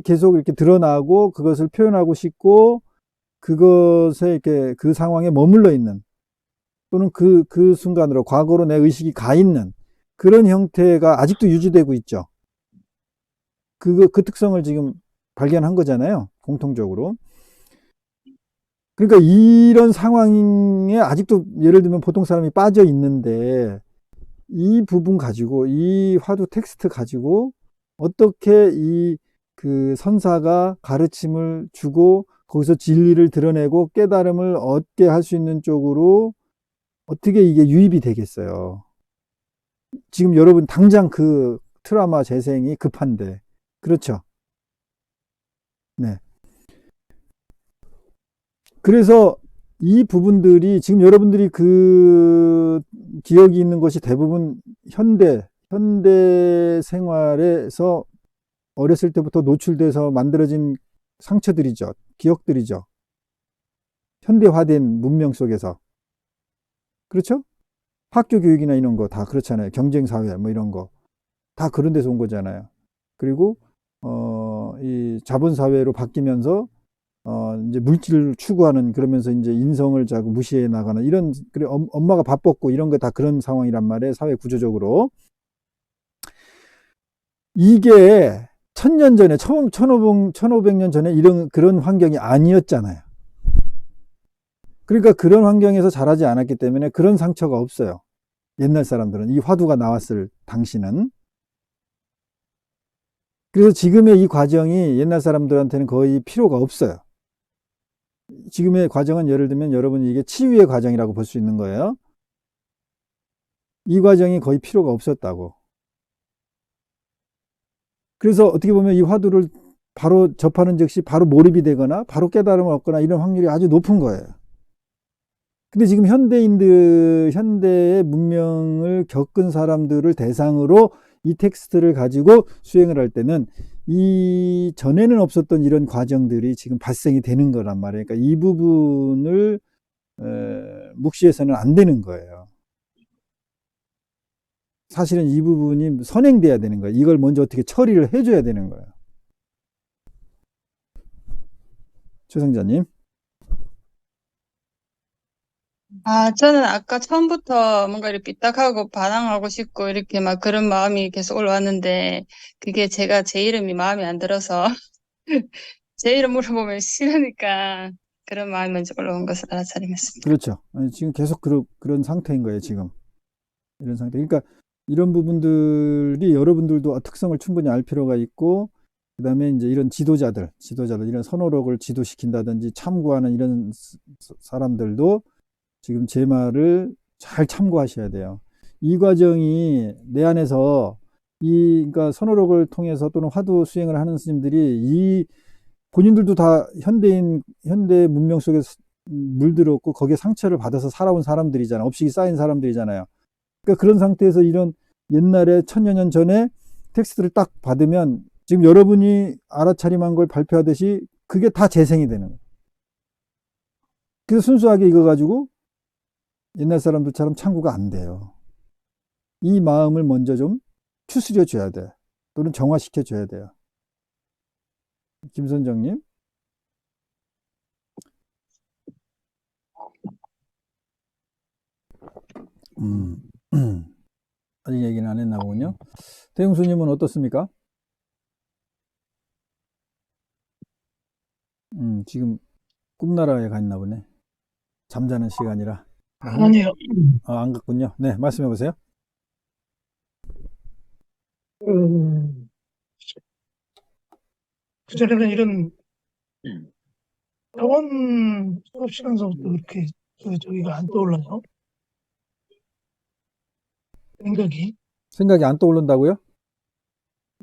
계속 이렇게 드러나고 그것을 표현하고 싶고 그것에 이렇게 그 상황에 머물러 있는 또는 그 순간으로 과거로 내 의식이 가 있는 그런 형태가 아직도 유지되고 있죠. 그 특성을 지금 발견한 거잖아요. 공통적으로. 그러니까 이런 상황에 아직도 예를 들면 보통 사람이 빠져 있는데 이 부분 가지고 이 화두 텍스트 가지고 어떻게 그 선사가 가르침을 주고 거기서 진리를 드러내고 깨달음을 얻게 할 수 있는 쪽으로 어떻게 이게 유입이 되겠어요. 지금 여러분 당장 그 트라우마 재생이 급한데 그렇죠. 네. 그래서 이 부분들이 지금 여러분들이 그 기억이 있는 것이 대부분 현대 생활에서 어렸을 때부터 노출돼서 만들어진 상처들이죠. 기억들이죠. 현대화된 문명 속에서. 그렇죠? 학교 교육이나 이런 거 다 그렇잖아요. 경쟁사회 뭐 이런 거. 다 그런 데서 온 거잖아요. 그리고, 이 자본사회로 바뀌면서, 이제 물질을 추구하는 그러면서 이제 인성을 자꾸 무시해 나가는 이런, 그래, 엄마가 바빴고 이런 게 다 그런 상황이란 말이에요. 사회 구조적으로. 이게 1000년 전에, 1500년 전에 그런 환경이 아니었잖아요. 그러니까 그런 환경에서 자라지 않았기 때문에 그런 상처가 없어요. 옛날 사람들은. 이 화두가 나왔을 당시는. 그래서 지금의 이 과정이 옛날 사람들한테는 거의 필요가 없어요. 지금의 과정은 예를 들면 여러분이 이게 치유의 과정이라고 볼 수 있는 거예요. 이 과정이 거의 필요가 없었다고. 그래서 어떻게 보면 이 화두를 바로 접하는 즉시 바로 몰입이 되거나 바로 깨달음을 얻거나 이런 확률이 아주 높은 거예요. 근데 지금 현대의 문명을 겪은 사람들을 대상으로 이 텍스트를 가지고 수행을 할 때는 이 전에는 없었던 이런 과정들이 지금 발생이 되는 거란 말이에요. 그러니까 이 부분을 묵시해서는 안 되는 거예요. 사실은 이 부분이 선행돼야 되는 거예요. 이걸 먼저 어떻게 처리를 해줘야 되는 거예요. 최성자님. 저는 아까 처음부터 뭔가 이렇게 삐딱하고 반항하고 싶고 이렇게 막 그런 마음이 계속 올라왔는데 그게 제가 제 이름이 마음에 안 들어서 제 이름 물어보면 싫으니까 그런 마음이 먼저 올라온 것을 알아차리겠습니다. 그렇죠. 지금 계속 그런 상태인 거예요, 지금. 이런 상태. 그러니까 이런 부분들이 여러분들도 특성을 충분히 알 필요가 있고, 그 다음에 이제 이런 지도자들, 이런 선호록을 지도시킨다든지 참고하는 이런 사람들도 지금 제 말을 잘 참고하셔야 돼요. 이 과정이 내 안에서 그러니까 선호록을 통해서 또는 화두 수행을 하는 스님들이 본인들도 다 현대 문명 속에 물들었고 거기에 상처를 받아서 살아온 사람들이잖아요. 업식이 쌓인 사람들이잖아요. 그러니까 그런 상태에서 이런 옛날에 1000여 년 전에 텍스트를 딱 받으면 지금 여러분이 알아차림한 걸 발표하듯이 그게 다 재생이 되는 거예요. 그래서 순수하게 이거 가지고 옛날 사람들처럼 참고가 안 돼요. 이 마음을 먼저 좀 추스려 줘야 돼. 또는 정화시켜 줘야 돼요. 김선정님. 아직 얘기는 안 했나 보군요. 대웅수님은 어떻습니까? 지금 꿈나라에 가 있나 보네. 잠자는 시간이라. 아니요. 안 갔군요. 네, 말씀해 보세요. 그전에는 이런 학원 수업 시간서부터 그렇게 저기가 안 떠올라요. 생각이 안 떠오른다고요?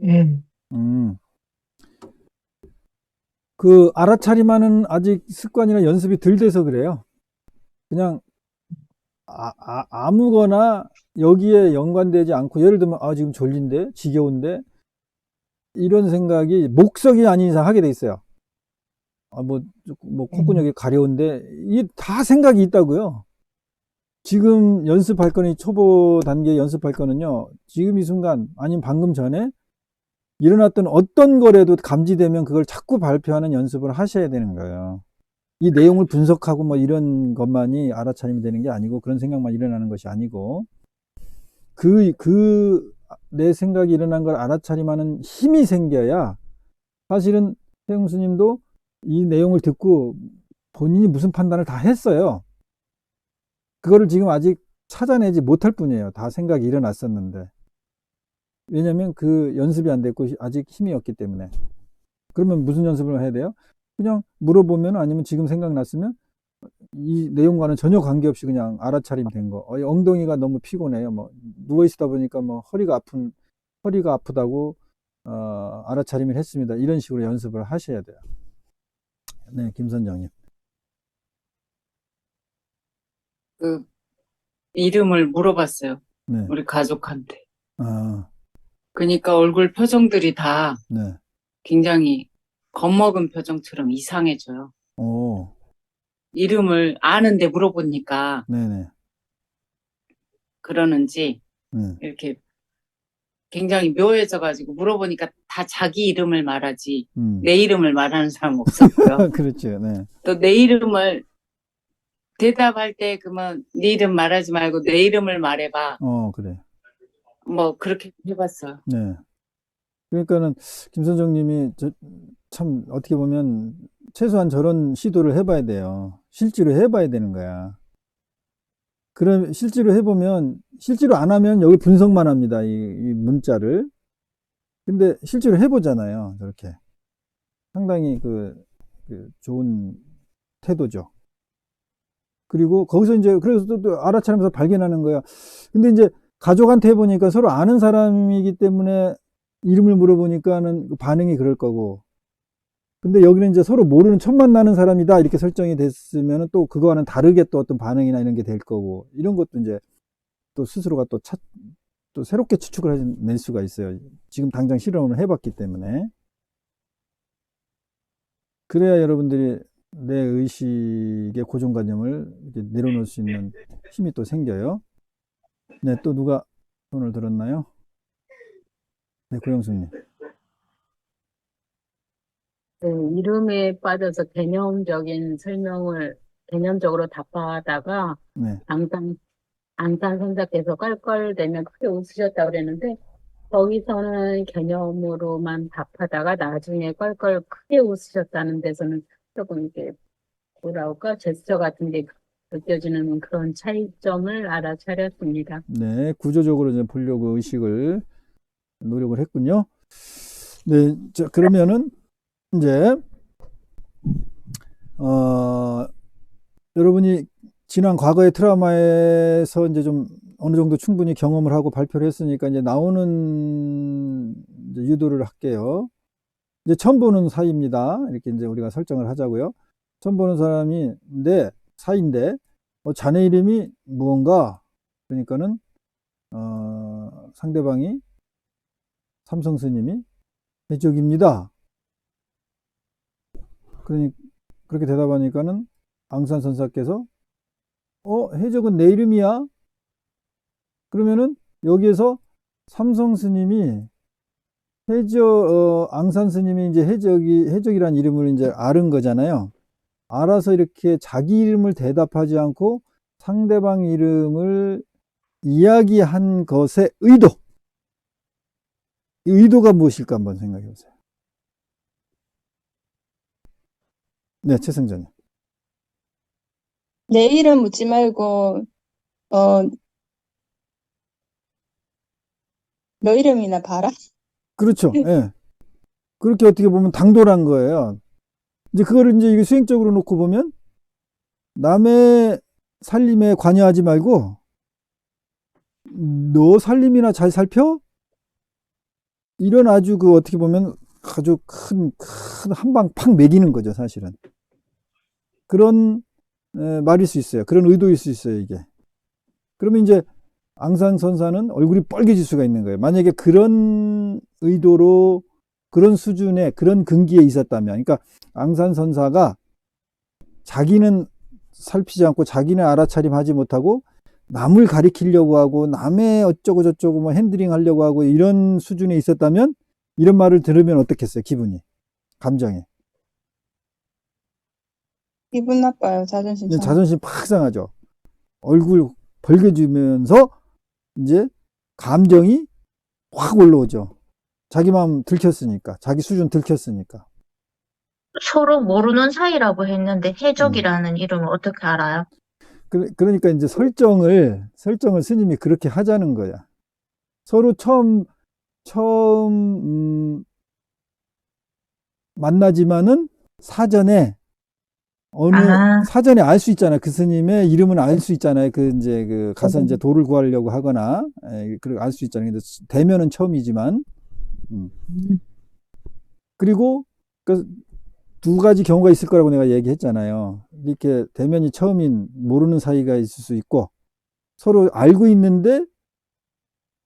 음. 그 알아차림하는 아직 습관이나 연습이 덜 돼서 그래요. 그냥 아무거나 여기에 연관되지 않고, 예를 들면, 지금 졸린데? 지겨운데? 이런 생각이 목적이 아닌 이상 하게 돼 있어요. 콧구멍이 가려운데, 이게 다 생각이 있다고요. 지금 연습할 거는, 초보 단계 연습할 거는요, 지금 이 순간, 아니면 방금 전에 일어났던 어떤 거라도 감지되면 그걸 자꾸 발표하는 연습을 하셔야 되는 거예요. 이 내용을 분석하고 뭐 이런 것만이 알아차림이 되는 게 아니고, 그런 생각만 일어나는 것이 아니고, 내 생각이 일어난 걸 알아차림하는 힘이 생겨야, 사실은 태용 스님도 이 내용을 듣고 본인이 무슨 판단을 다 했어요. 그거를 지금 아직 찾아내지 못할 뿐이에요. 다 생각이 일어났었는데. 왜냐면 그 연습이 안 됐고 아직 힘이 없기 때문에. 그러면 무슨 연습을 해야 돼요? 그냥 물어보면, 아니면 지금 생각났으면 이 내용과는 전혀 관계없이 그냥 알아차림 된 거. 엉덩이가 너무 피곤해요. 누워 있다 보니까 허리가 아프다고 알아차림을 했습니다. 이런 식으로 연습을 하셔야 돼요. 네, 김선정님. 그 이름을 물어봤어요. 네. 우리 가족한테. 아, 그러니까 얼굴 표정들이 다 네. 굉장히 겁먹은 표정처럼 이상해져요. 오, 이름을 아는데 물어보니까 네네. 그러는지 네. 이렇게 굉장히 묘해져가지고 물어보니까 다 자기 이름을 말하지 내 이름을 말하는 사람 없었고요. 그렇죠. 네. 또 내 이름을 대답할 때 그러면 네 이름 말하지 말고 내 이름을 말해봐. 그래. 뭐 그렇게 해봤어요. 네. 그러니까는 김선정님이 참 어떻게 보면 최소한 저런 시도를 해봐야 돼요. 실제로 해봐야 되는 거야. 그럼 실제로 해보면, 실제로 안 하면 여기 분석만 합니다. 이 문자를. 근데 실제로 해보잖아요. 저렇게. 상당히 그 좋은 태도죠. 그리고 거기서 이제, 그래서 또 알아차리면서 발견하는 거야. 근데 이제 가족한테 해보니까 서로 아는 사람이기 때문에 이름을 물어보니까는 반응이 그럴 거고. 근데 여기는 이제 서로 모르는 첫 만나는 사람이다 이렇게 설정이 됐으면 또 그거와는 다르게 또 어떤 반응이나 이런 게 될 거고, 이런 것도 이제 또 스스로가 또 새롭게 추측을 해낼 수가 있어요. 지금 당장 실험을 해봤기 때문에. 그래야 여러분들이 내 의식의 고정관념을 이렇게 내려놓을 수 있는 힘이 또 생겨요. 네, 또 누가 손을 들었나요? 네, 고영수님. 이름에 빠져서 개념적으로 답하다가 네. 앙산 선생께서 껄껄대며 크게 웃으셨다고 그랬는데, 거기서는 개념으로만 답하다가 나중에 껄껄 크게 웃으셨다는 데서는 조금 이렇게 제스처 같은 게 느껴지는 그런 차이점을 알아차렸습니다. 네, 구조적으로 이제 보려고 노력을 했군요. 네, 자, 그러면은 이제 여러분이 지난 과거의 트라우마에서 이제 좀 어느 정도 충분히 경험을 하고 발표를 했으니까 이제 나오는 이제 유도를 할게요. 이제 처음 보는 사이입니다. 이렇게 이제 우리가 설정을 하자고요. 처음 보는 사이인데 자네 이름이 무언가? 그러니까는 상대방이 삼성 스님이 해적입니다. 그렇게 대답하니까는 앙산 선사께서 해적은 내 이름이야? 그러면은 여기에서 삼성 스님이 앙산 스님이 이제 해적이란 이름을 이제 알은 거잖아요. 알아서 이렇게 자기 이름을 대답하지 않고 상대방 이름을 이야기한 것의 의도가 무엇일까 한번 생각해 보세요. 네, 최승전님. 내 이름 묻지 말고 너 이름이나 봐라. 그렇죠. 예. 그렇게 어떻게 보면 당돌한 거예요. 이제 그거를 이제 이게 수행적으로 놓고 보면 남의 살림에 관여하지 말고 너 살림이나 잘 살펴? 이런 아주 어떻게 보면 아주 큰 한 방 팍 매기는 거죠, 사실은. 그런 말일 수 있어요. 그런 의도일 수 있어요, 이게. 그러면 이제 앙산 선사는 얼굴이 빨개질 수가 있는 거예요. 만약에 그런 의도로 그런 수준의 그런 근기에 있었다면, 그러니까 앙산 선사가 자기는 살피지 않고 자기는 알아차림하지 못하고 남을 가리키려고 하고 남의 어쩌고 저쩌고 뭐 핸들링 하려고 하고 이런 수준에 있었다면 이런 말을 들으면 어떻겠어요? 기분이, 감정이. 기분 나빠요. 자존심 상해. 자존심 팍 상하죠. 얼굴 벌개지면서 이제 감정이 확 올라오죠. 자기 마음 들켰으니까, 자기 수준 들켰으니까. 서로 모르는 사이라고 했는데 해적이라는 이름을 어떻게 알아요? 그러니까 이제 설정을 스님이 그렇게 하자는 거야. 서로 처음 만나지만은 사전에 아. 사전에 알 수 있잖아요. 그 스님의 이름은 알 수 있잖아요. 가서 이제 돌을 구하려고 하거나, 그리고 알 수 있잖아요. 근데 대면은 처음이지만, 그리고 그 두 가지 경우가 있을 거라고 내가 얘기했잖아요. 이렇게 대면이 처음인 모르는 사이가 있을 수 있고, 서로 알고 있는데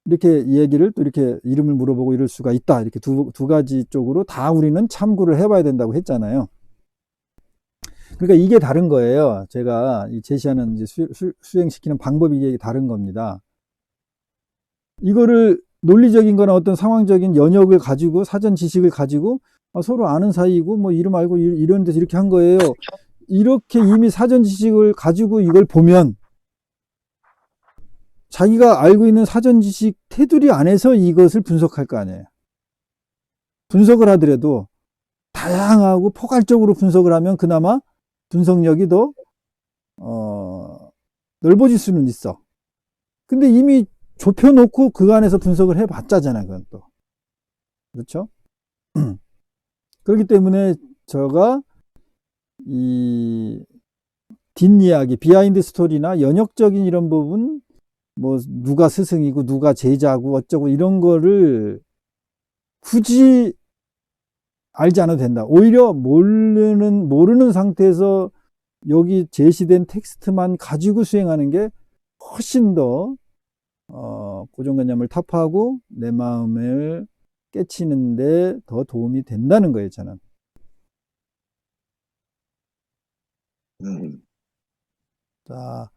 이렇게 얘기를 또 이렇게 이름을 물어보고 이럴 수가 있다. 이렇게 두 가지 쪽으로 다 우리는 참고를 해봐야 된다고 했잖아요. 그러니까 이게 다른 거예요. 제가 제시하는 이제 수행시키는 방법이 이게 다른 겁니다. 이거를 논리적인 거나 어떤 상황적인 연역을 가지고 사전 지식을 가지고 서로 아는 사이고 뭐 이름 알고 이런 데서 이렇게 한 거예요. 이렇게 이미 사전 지식을 가지고 이걸 보면 자기가 알고 있는 사전 지식 테두리 안에서 이것을 분석할 거 아니에요. 분석을 하더라도 다양하고 포괄적으로 분석을 하면 그나마 분석력이 더 넓어질 수는 있어. 근데 이미 좁혀놓고 그 안에서 분석을 해봤자잖아, 그건 또. 그렇죠? 그렇기 때문에 제가 이 뒷이야기, 비하인드 스토리나 연역적인 이런 부분, 뭐 누가 스승이고 누가 제자고 어쩌고 이런 거를 굳이 알지 않아도 된다. 오히려 모르는 상태에서 여기 제시된 텍스트만 가지고 수행하는 게 훨씬 더 고정관념을 타파하고 내 마음을 깨치는데 더 도움이 된다는 거예요, 저는. 자,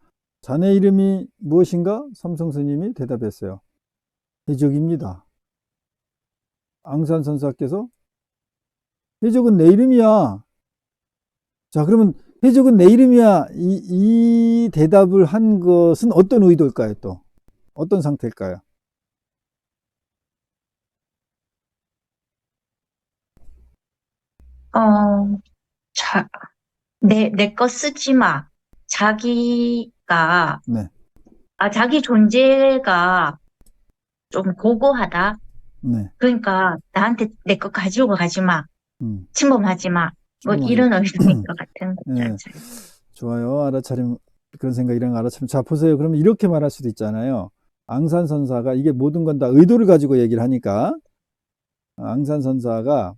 자네 이름이 무엇인가? 삼성 스님이 대답했어요. 해적입니다. 앙산 선사께서 해적은 내 이름이야. 자, 그러면 해적은 내 이름이야. 이 대답을 한 것은 어떤 의도일까요, 또? 어떤 상태일까요? 내 거 쓰지 마. 자기가, 네, 자기 존재가 좀 고고하다. 네. 그러니까 나한테 내 거 가지고 가지 마. 침범하지 마. 뭐 침범하지 이런 의도인 것 같은 거죠. 네. 좋아요. 알아차림, 그런 생각이랑 알아차림. 자, 보세요. 그러면 이렇게 말할 수도 있잖아요. 앙산 선사가 이게 모든 건 다 의도를 가지고 얘기를 하니까, 앙산 선사가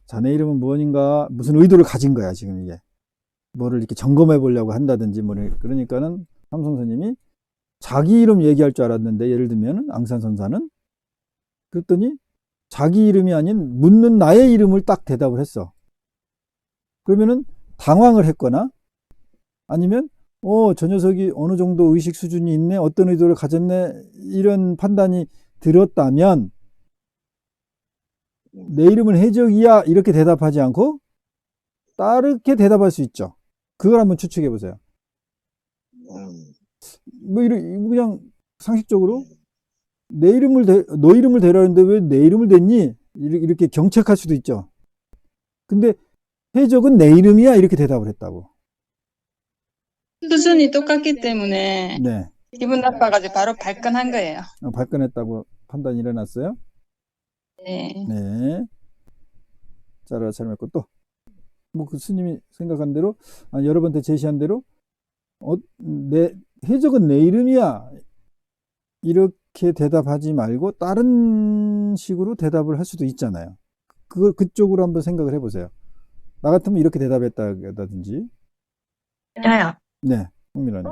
자네 이름은 무엇인가, 무슨 의도를 가진 거야, 지금 이게. 뭐를 이렇게 점검해 보려고 한다든지, 뭐, 그러니까는 삼성 스님이 자기 이름 얘기할 줄 알았는데, 예를 들면, 앙산 선사는, 그랬더니 자기 이름이 아닌 묻는 나의 이름을 딱 대답을 했어. 그러면은 당황을 했거나, 아니면, 저 녀석이 어느 정도 의식 수준이 있네, 어떤 의도를 가졌네, 이런 판단이 들었다면, 내 이름은 해적이야, 이렇게 대답하지 않고, 다르게 대답할 수 있죠. 그걸 한번 추측해 보세요. 그냥 상식적으로, 너 이름을 대라는데 왜 내 이름을 댔니? 이렇게 경책할 수도 있죠. 근데 해적은 내 이름이야, 이렇게 대답을 했다고. 수준이 똑같기 때문에 네. 기분 나빠가지고 바로 발끈한 거예요. 발끈했다고 판단이 일어났어요? 네. 네. 자라 잘못했고 또 뭐 그 스님이 생각한 대로 여러분한테 제시한 대로 해적은 내 이름이야 이렇게 대답하지 말고 다른 식으로 대답을 할 수도 있잖아요. 그쪽으로 한번 생각을 해보세요. 나 같으면 이렇게 대답했다든지. 저요. 네. 홍미라님.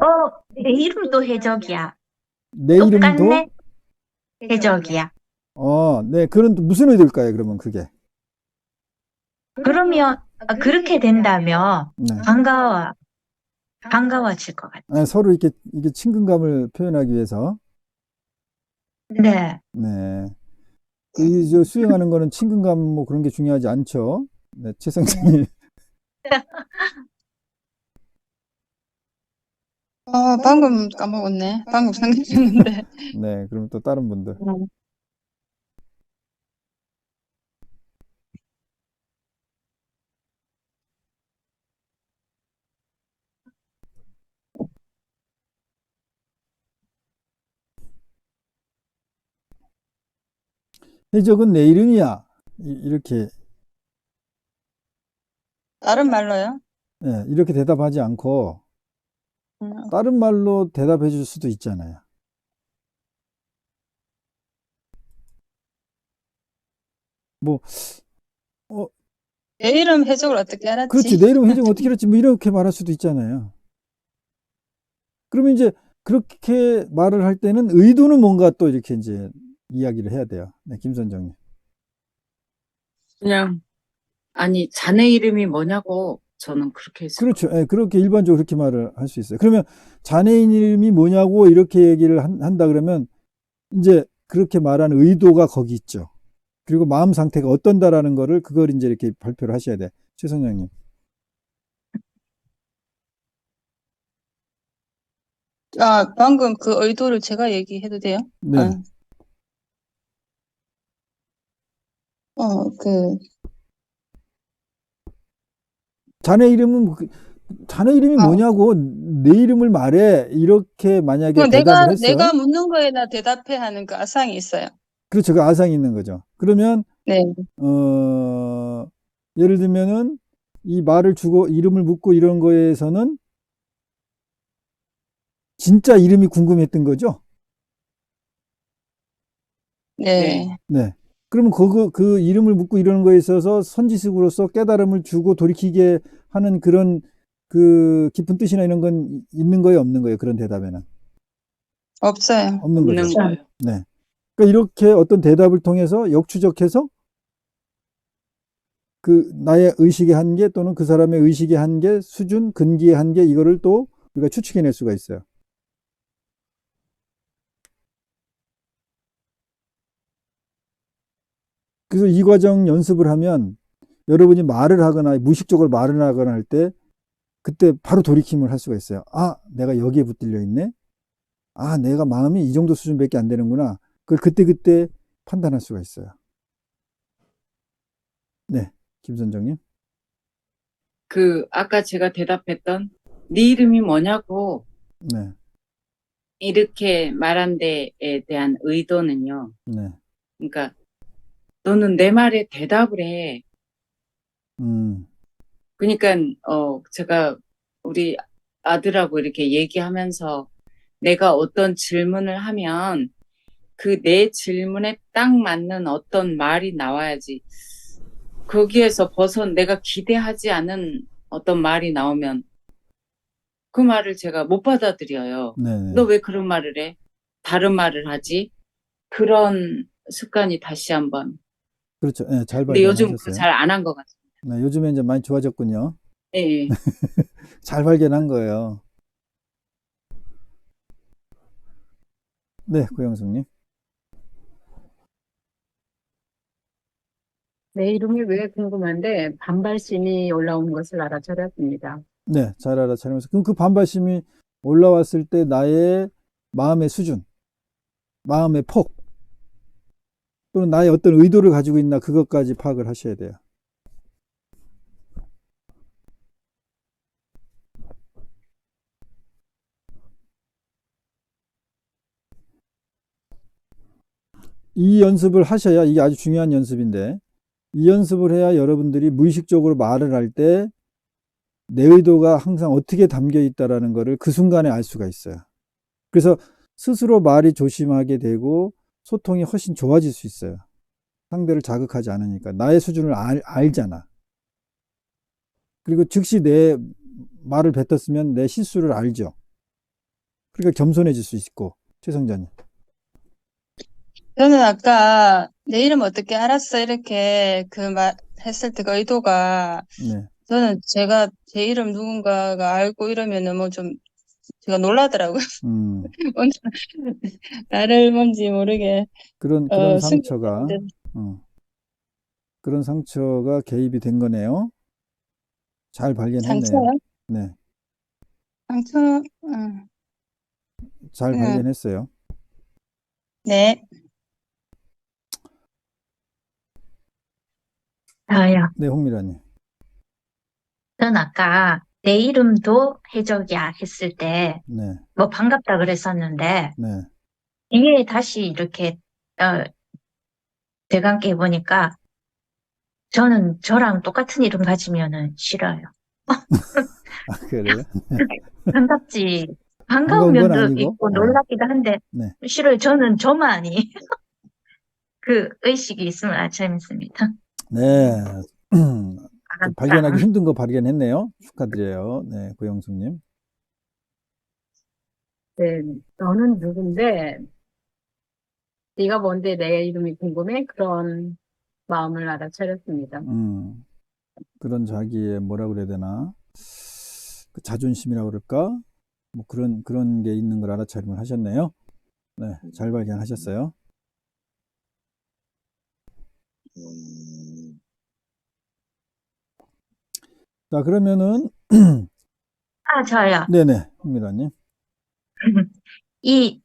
내 이름도 해적이야. 내 이름도? 똑같네? 해적이야. 네. 그런 또 무슨 의도일까요, 그러면 그게? 그러면 그렇게 된다면 네. 반가워질 것 같아. 서로 이게 친근감을 표현하기 위해서. 네. 네. 저 수행하는 거는 친근감 뭐 그런 게 중요하지 않죠. 네, 최성진님. 방금 까먹었네. 방금 생각했는데. 네, 그럼 또 다른 분들. 해적은 내 이름이야. 이렇게, 다른 말로요? 네, 이렇게 대답하지 않고 음. 다른 말로 대답해 줄 수도 있잖아요. 뭐, 내 이름 해적을 어떻게 알았지? 그렇지. 내 이름 해적 어떻게 알았지? 뭐 이렇게 말할 수도 있잖아요. 그러면 이제 그렇게 말을 할 때는 의도는 뭔가 또 이렇게 이제 이야기를 해야 돼요. 네, 김선정님. 그냥 아니 자네 이름이 뭐냐고 저는 그렇게 했을 그렇죠. 예, 그렇게 일반적으로 그렇게 말을 할 수 있어요. 그러면 자네인 이름이 뭐냐고 이렇게 얘기를 한다 그러면 이제 그렇게 말하는 의도가 거기 있죠. 그리고 마음 상태가 어떤다라는 거를 그걸 이제 이렇게 발표를 하셔야 돼. 최선장님. 방금 그 의도를 제가 얘기해도 돼요? 네. 그, 자네 이름은 자네 이름이 뭐냐고 내 이름을 말해 이렇게 만약에 대답을 했어. 내가 묻는 거에다 대답해 하는 그 아상이 있어요. 그렇죠. 그 아상이 있는 거죠. 그러면 네. 예를 들면은 이 말을 주고 이름을 묻고 이런 거에서는 진짜 이름이 궁금했던 거죠. 네. 네. 그러면 그 이름을 묻고 이러는 거에 있어서 선지식으로서 깨달음을 주고 돌이키게 하는 그런 그 깊은 뜻이나 이런 건 있는 거예요, 없는 거예요? 그런 대답에는 없어요. 없는 거죠. 없는 거예요. 네. 그러니까 이렇게 어떤 대답을 통해서 역추적해서 그 나의 의식의 한계 또는 그 사람의 의식의 한계, 수준, 근기의 한계 이거를 또 우리가 추측해낼 수가 있어요. 그래서 이 과정 연습을 하면 여러분이 말을 하거나 무의식적으로 말을 하거나 할 때 그때 바로 돌이킴을 할 수가 있어요. 아, 내가 여기에 붙들려 있네. 아, 내가 마음이 이 정도 수준밖에 안 되는구나. 그걸 그때 판단할 수가 있어요. 네, 김선정님. 그 아까 제가 대답했던 네 이름이 뭐냐고 네, 이렇게 말한 데에 대한 의도는요. 네, 그러니까 너는 내 말에 대답을 해. 그러니까 제가 우리 아들하고 이렇게 얘기하면서 내가 어떤 질문을 하면 그 내 질문에 딱 맞는 어떤 말이 나와야지. 거기에서 내가 기대하지 않은 어떤 말이 나오면 그 말을 제가 못 받아들여요. 네, 너 왜 그런 말을 해? 다른 말을 하지? 그런 습관이 다시 한번. 그렇죠. 네, 잘 근데 요즘 발견하셨어요. 잘 안 한 것 같습니다. 네, 요즘에 이제 많이 좋아졌군요. 예. 잘 발견한 거예요. 네, 고영숙님. 내 이름이 왜 궁금한데 반발심이 올라오는 것을 알아차렸습니다. 네, 잘 알아차리면서 그럼 그 반발심이 올라왔을 때 나의 마음의 수준, 마음의 폭, 또는 나의 어떤 의도를 가지고 있나 그것까지 파악을 하셔야 돼요. 이 연습을 하셔야 이게 아주 중요한 연습인데 이 연습을 해야 여러분들이 무의식적으로 말을 할 때 내 의도가 항상 어떻게 담겨 있다라는 것을 그 순간에 알 수가 있어요. 그래서 스스로 말이 조심하게 되고 소통이 훨씬 좋아질 수 있어요. 상대를 자극하지 않으니까 나의 수준을 알잖아. 그리고 즉시 내 말을 뱉었으면 내 실수를 알죠. 그러니까 겸손해질 수 있고, 최성자님. 저는 아까 내 이름 어떻게 알았어? 이렇게 그 말 했을 때 그 의도가 네. 저는 제가 제 이름 누군가가 알고 이러면은 뭐 좀 제가 놀라더라고요. 음, 혼자 나를 뭔지 모르게 그런 상처가, 숨겼는데 그런 상처가 개입이 된 거네요. 잘 발견했네요. 상처요? 네. 상처 잘 응, 발견했어요. 네. 저요. 네, 홍미라님. 전 아까 내 이름도 해적이야 했을 때, 네, 뭐 반갑다 그랬었는데, 네. 이게 다시 이렇게, 대감게 해보니까, 저는 저랑 똑같은 이름 가지면은 싫어요. 아, 그래요? 반갑지. 반가운 반가운 건 면도 아니고, 있고 놀랍기도 한데, 네. 싫어요. 저는 저만이 그 의식이 있으면 아참있습니다. 네. 좀 발견하기 아싸. 힘든 거 발견했네요. 축하드려요. 네, 고영숙님. 네, 너는 누군데 네가 뭔데 내 이름이 궁금해? 그런 마음을 알아차렸습니다. 그런 자기의 뭐라 그래야 되나? 그 자존심이라고 그럴까? 뭐 그런 게 있는 걸 알아차림을 하셨네요. 네, 잘 발견하셨어요. 자, 그러면은, 저요. 네네, 홍미라님. 이,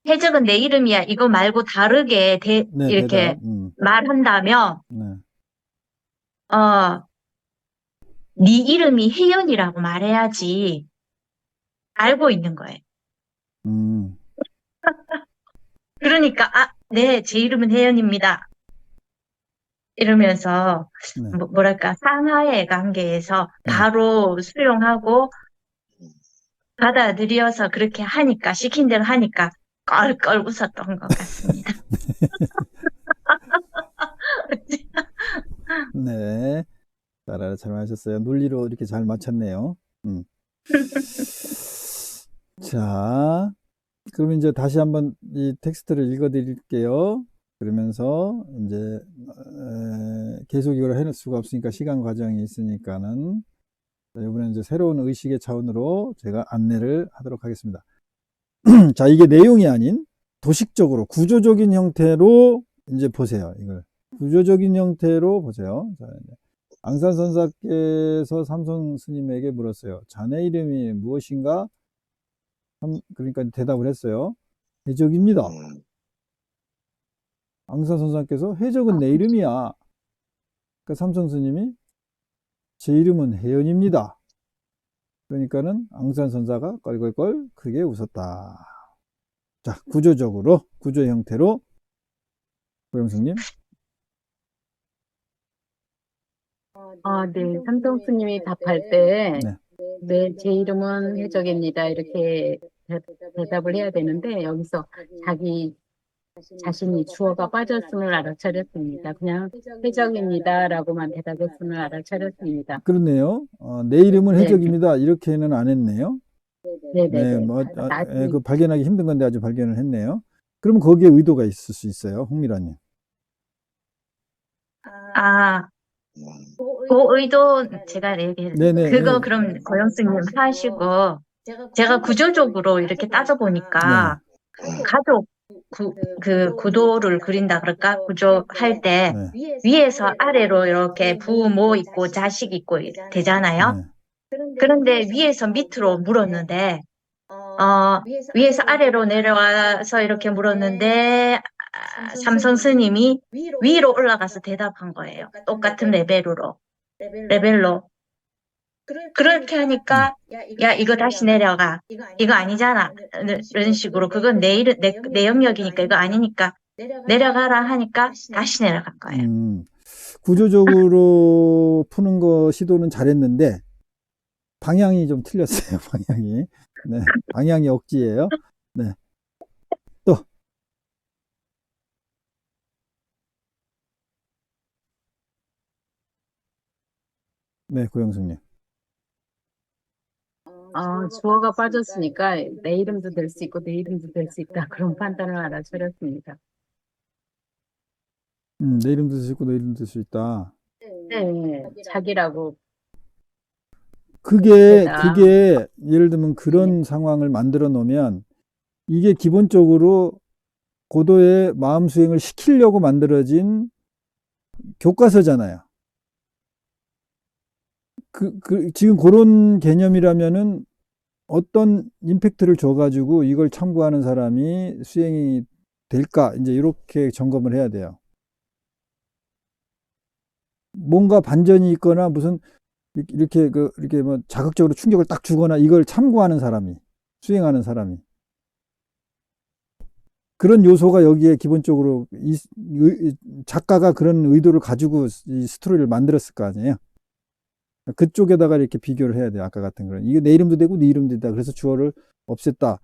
해적은 내 이름이야. 이거 말고 다르게 네, 이렇게 대답. 말한다면, 네. 어, 네 이름이 혜연이라고 말해야지 알고 있는 거예요. 음, 그러니까, 네, 제 이름은 혜연입니다. 이러면서, 네, 뭐랄까, 상하의 관계에서 네. 바로 수용하고 받아들여서 그렇게 하니까, 시킨 대로 하니까, 껄껄 웃었던 것 같습니다. 네. 잘 마셨어요. 논리로 이렇게 잘 맞췄네요. 음. 자, 그럼 이제 다시 한번 이 텍스트를 읽어 드릴게요. 그러면서 이제 계속 이걸 해낼 수가 없으니까 시간 과정이 있으니까는 이번에 이제 새로운 의식의 차원으로 제가 안내를 하도록 하겠습니다. 자, 이게 내용이 아닌 도식적으로 구조적인 형태로 이제 보세요. 이걸 구조적인 형태로 보세요. 자, 앙산 선사께서 삼손 스님에게 물었어요. 자네 이름이 무엇인가? 그러니까 대답을 했어요. 해적입니다. 앙산 선사께서 해적은 내 이름이야. 그러니까 삼손 스님이 제 이름은 혜연입니다. 그러니까는 앙산 선사가 껄껄껄 크게 웃었다. 자, 구조 형태로 고영숙님. 네, 삼성스님이 답할 때, 네, 네, 제 이름은 해적입니다. 이렇게 대답을 해야 되는데, 여기서 자기 자신이 주어가 빠졌음을 알아차렸습니다. 그냥 해적입니다라고만 대답했음을 알아차렸습니다. 그렇네요. 내 이름은 네, 해적입니다. 이렇게는 안 했네요. 네, 네, 네, 네. 뭐, 나중에 그 발견하기 힘든 건데 아주 발견을 했네요. 그러면 거기에 의도가 있을 수 있어요. 홍미라님. 아, 그 의도 제가 얘기해. 네네, 그거 네, 그럼 고영수님 하시고, 제가 구조적으로 이렇게 네, 따져보니까, 가족 그 구도를 그린다 그럴까? 구조할 때 네, 위에서 아래로 이렇게 부모 있고 자식 있고 되잖아요. 네. 그런데 위에서 밑으로 물었는데 위에서 아래로 내려와서 이렇게 물었는데 삼성 스님이 위로 올라가서 대답한 거예요. 똑같은 레벨로. 그렇게 네. 하니까 야 이거 다시 내려가. 이거 아니잖아. 이런 식으로 그건 내 영역이니까 이거 아니니까 내려가라 하니까 다시 내려간 거예요. 구조적으로 푸는 거 시도는 잘했는데 방향이 좀 틀렸어요. 방향이. 네, 방향이 억지예요. 네, 또, 네, 고영숙님. 주어가 빠졌으니까 내 이름도 될 수 있고 내 이름도 될 수 있다. 그런 판단을 알아차렸습니다. 내 이름도 쓸 수 있고 내 이름도 쓸 수 있다. 네, 자기라고 그게 되다. 예를 들면 그런 상황을 만들어 놓으면 이게 기본적으로 고도의 마음 수행을 시키려고 만들어진 교과서잖아요. 지금 그런 개념이라면은 어떤 임팩트를 줘가지고 이걸 참고하는 사람이 수행이 될까? 이제 이렇게 점검을 해야 돼요. 뭔가 반전이 있거나 무슨 이렇게 뭐 자극적으로 충격을 딱 주거나 이걸 참고하는 사람이, 수행하는 사람이. 그런 요소가 여기에 기본적으로 작가가 그런 의도를 가지고 이 스토리를 만들었을 거 아니에요. 그쪽에다가 이렇게 비교를 해야 돼요. 아까 같은 그런. 이게 내 이름도 되고 네 이름도 된다. 그래서 주어를 없앴다.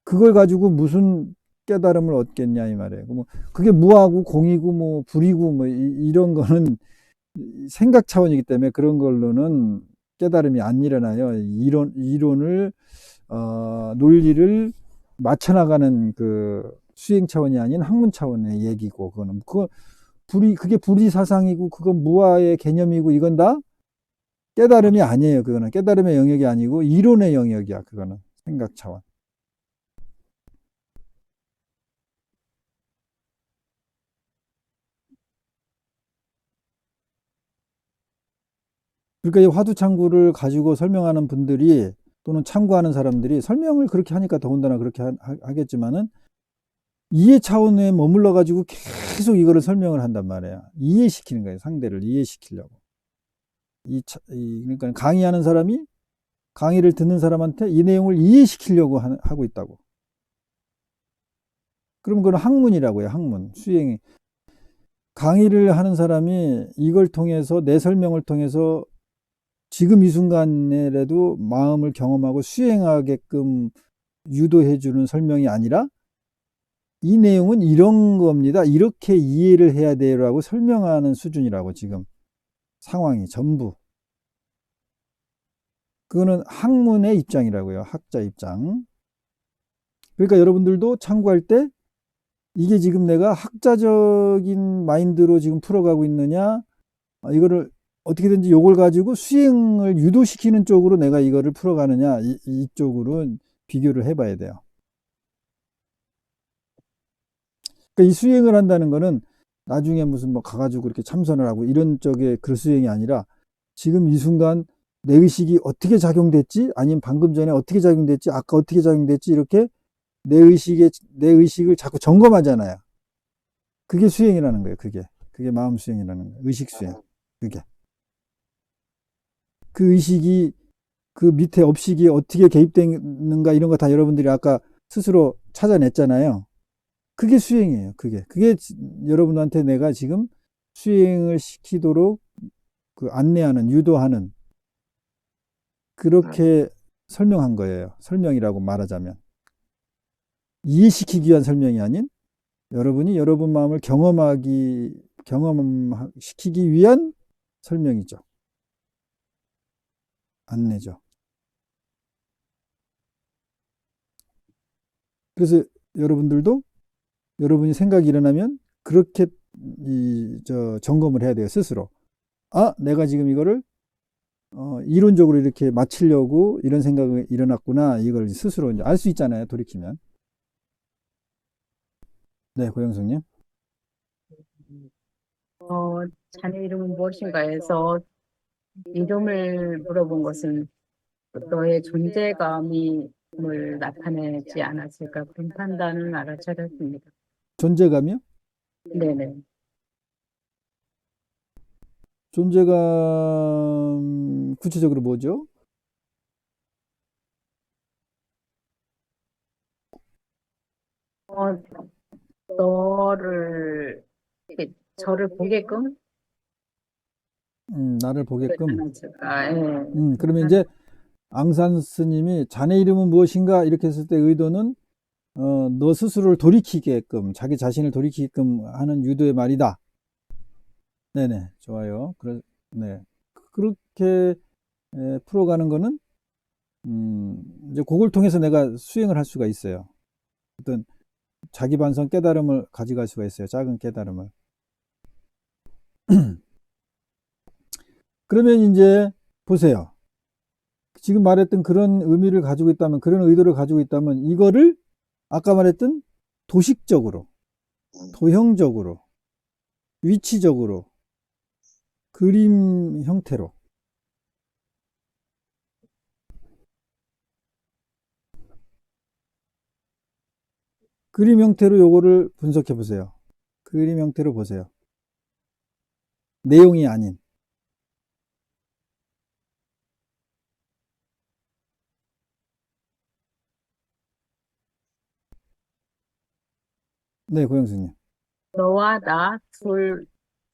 그걸 가지고 무슨 깨달음을 얻겠냐 이 말이에요. 뭐 그게 무하고 공이고 뭐 불이고 뭐 이런 거는 생각 차원이기 때문에 그런 걸로는 깨달음이 안 일어나요. 이론을 논리를 맞춰나가는 그 수행 차원이 아닌 학문 차원의 얘기고 그게 불이 사상이고 그건 무아의 개념이고 이건 다 깨달음이 아니에요. 그거는 깨달음의 영역이 아니고 이론의 영역이야. 그거는 생각 차원. 그러니까 이 화두창구를 가지고 설명하는 분들이 또는 참고하는 사람들이 설명을 그렇게 하니까 더군다나 그렇게 하겠지만은 이해 차원에 머물러 가지고 계속 이거를 설명을 한단 말이에요. 이해시키는 거예요. 상대를 이해시키려고. 그러니까 강의하는 사람이 강의를 듣는 사람한테 이 내용을 이해시키려고 하고 있다고. 그럼 그건 학문이라고요. 학문. 수행이. 강의를 하는 사람이 이걸 통해서 내 설명을 통해서 지금 이 순간에라도 마음을 경험하고 수행하게끔 유도해주는 설명이 아니라 이 내용은 이런 겁니다. 이렇게 이해를 해야 돼요라고 설명하는 수준이라고 지금 상황이 전부. 그거는 학문의 입장이라고요. 학자 입장. 그러니까 여러분들도 참고할 때 이게 지금 내가 학자적인 마인드로 지금 풀어가고 있느냐, 이거를 어떻게든지 요걸 가지고 수행을 유도시키는 쪽으로 내가 이거를 풀어가느냐, 이쪽으로 비교를 해봐야 돼요. 그러니까 이 수행을 한다는 거는 나중에 무슨 뭐 가가지고 이렇게 참선을 하고 이런 쪽의 그 수행이 아니라 지금 이 순간 내 의식이 어떻게 작용됐지? 아니면 방금 전에 어떻게 작용됐지? 아까 어떻게 작용됐지? 이렇게 내 의식을 자꾸 점검하잖아요. 그게 수행이라는 거예요. 그게 마음 수행이라는 거예요. 의식 수행. 그게. 그 의식이 그 밑에 업식이 어떻게 개입되는가 이런 거 다 여러분들이 아까 스스로 찾아냈잖아요. 그게 수행이에요. 그게 여러분한테 내가 지금 수행을 시키도록 그 안내하는, 유도하는 그렇게 설명한 거예요. 설명이라고 말하자면. 이해시키기 위한 설명이 아닌 여러분이 여러분 마음을 경험시키기 위한 설명이죠. 안내죠. 그래서 여러분들도 여러분이 생각이 일어나면 그렇게 점검을 해야 돼요. 스스로. 내가 지금 이거를 이론적으로 이렇게 맞추려고 이런 생각이 일어났구나. 이걸 스스로 이제 알 수 있잖아요. 돌이키면. 네, 고영숙님. 자네 이름은 무엇인가 해서 이름을 물어본 것은 너의 존재감을 나타내지 않았을까 그런 판단을 알아차렸습니다. 존재감이요? 네네. 존재감 구체적으로 뭐죠? 저를 보게끔 나를 보게끔. 않았을까. 예. 그러면 이제 앙산 스님이 자네 이름은 무엇인가 이렇게 했을 때 의도는 너 스스로를 돌이키게끔 자기 자신을 돌이키게끔 하는 유도의 말이다. 네네, 좋아요. 네, 그렇게 풀어가는 거는 이제 그걸 통해서 내가 수행을 할 수가 있어요. 어떤 자기 반성 깨달음을 가져갈 수가 있어요. 작은 깨달음을. 그러면 이제 보세요. 지금 말했던 그런 의미를 가지고 있다면, 그런 의도를 가지고 있다면, 이거를 아까 말했던 도식적으로, 도형적으로, 위치적으로, 그림 형태로, 그림 형태로 요거를 분석해 보세요. 그림 형태로 보세요. 내용이 아닌. 네, 고영수님. 너와 나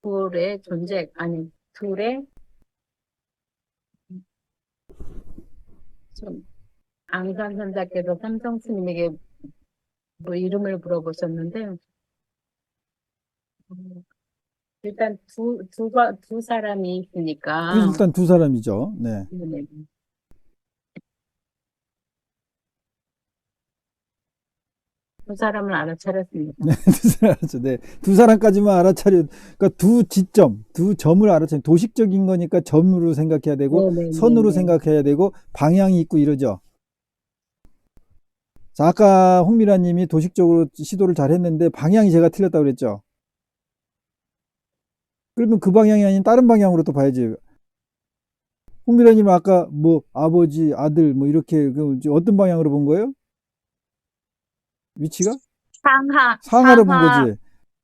둘의 존재, 아니, 둘의 좀 앙산선자께서 삼성 스님에게 뭐 이름을 물어보셨는데, 일단 두 사람이 있으니까, 일단 두 사람이죠. 네. 네. 두 사람을 알아차렸습니다. 네, 두 사람 알았죠. 네. 두 사람까지만 알아차려. 그러니까 두 지점, 두 점을 알아차려. 도식적인 거니까 점으로 생각해야 되고, 네네네. 선으로 생각해야 되고, 방향이 있고 이러죠. 자, 아까 홍미라 님이 도식적으로 시도를 잘 했는데, 방향이 제가 틀렸다고 그랬죠. 그러면 그 방향이 아닌 다른 방향으로 또 봐야지. 홍미라 님은 아까 뭐, 아버지, 아들, 뭐, 이렇게, 어떤 방향으로 본 거예요? 위치가? 상하로 본 상하, 거지.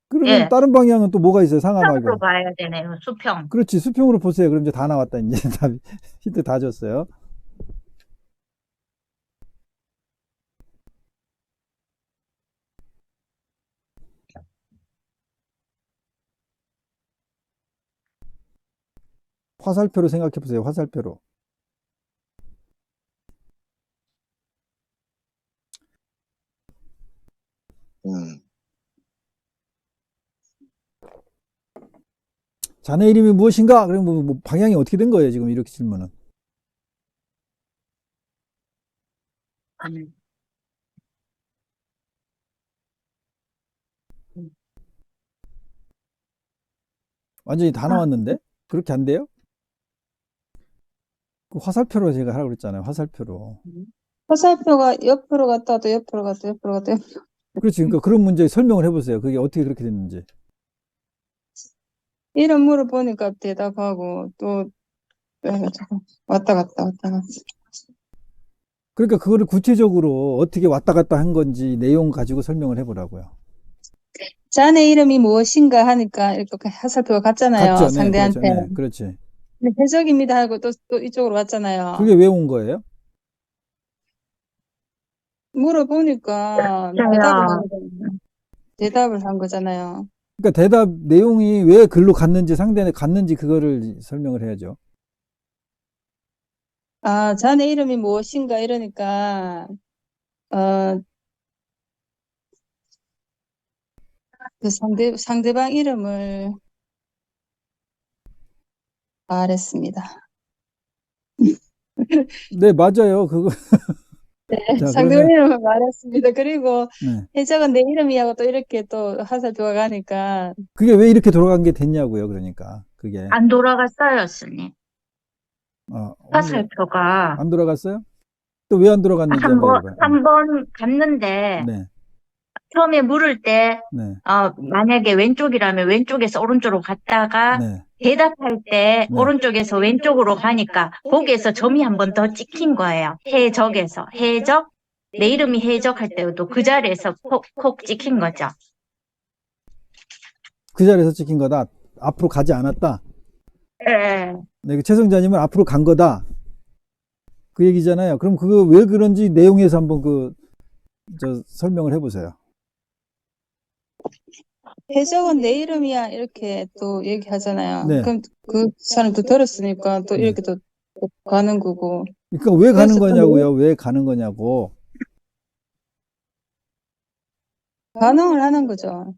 그러면 예, 다른 방향은 또 뭐가 있어요? 상하 수평으로 말고. 봐야 되네요. 수평. 그렇지. 수평으로 보세요. 그럼 이제 다 나왔다. 이제 답이. 힌트 다 줬어요. 화살표로 생각해 보세요. 화살표로. 자네 이름이 무엇인가? 그럼 뭐 방향이 어떻게 된 거예요? 지금 이렇게 질문은. 아니, 완전히 다 나왔는데? 그렇게 안 돼요? 그 화살표로 제가 하라고 그랬잖아요. 화살표로. 화살표가 옆으로 갔다 또 옆으로 갔다 옆으로 갔다 그렇지. 그러니까 그런 문제 설명을 해보세요. 그게 어떻게 그렇게 됐는지. 이름 물어보니까 대답하고 또 잠깐 왔다 갔다 왔다 갔다. 그러니까 그거를 구체적으로 어떻게 왔다 갔다 한 건지 내용 가지고 설명을 해보라고요. 자네 이름이 무엇인가 하니까 이렇게 화살표가 갔잖아요. 갔죠? 네, 그렇죠. 상대한테. 네, 그렇지. 근데 해적입니다 하고 또 이쪽으로 왔잖아요. 그게 왜 온 거예요? 물어보니까 맞아요. 대답을 한 거잖아요. 그러니까 대답 내용이 왜 글로 갔는지 상대에 갔는지 그거를 설명을 해야죠. 아, 자네 이름이 무엇인가 이러니까 어, 그 상대방 이름을 말했습니다. 네, 맞아요. 그거. 자, 상대방 그러면 이름을 말했습니다. 그리고 네. 해적은 내 이름이하고 또 이렇게 또 화살표가 가니까 그게 왜 이렇게 돌아간 게 됐냐고요. 그러니까 그게 안 돌아갔어요, 스님. 홍미라 화살표가 안 돌아갔어요? 또 왜 안 돌아갔는지 한번 해봐요. 한 번 갔는데, 네, 처음에 물을 때, 네, 만약에 왼쪽이라면 왼쪽에서 오른쪽으로 갔다가, 네, 대답할 때 네. 오른쪽에서 왼쪽으로 가니까, 거기에서 점이 한 번 더 찍힌 거예요. 해적에서. 해적, 내 이름이 해적할 때도 그 자리에서 콕 찍힌 거죠. 그 자리에서 찍힌 거다. 앞으로 가지 않았다. 예. 네, 그 최성자님은 앞으로 간 거다. 그 얘기잖아요. 그럼 그거 왜 그런지 내용에서 한번 설명을 해보세요. 해적은 내 이름이야 이렇게 또 얘기하잖아요. 네. 그럼 그 사람도 들었으니까 또 이렇게 또 가는 거고. 그러니까 왜 가는 그래서 또 거냐고요. 왜 가는 거냐고. 반응을 하는 거죠.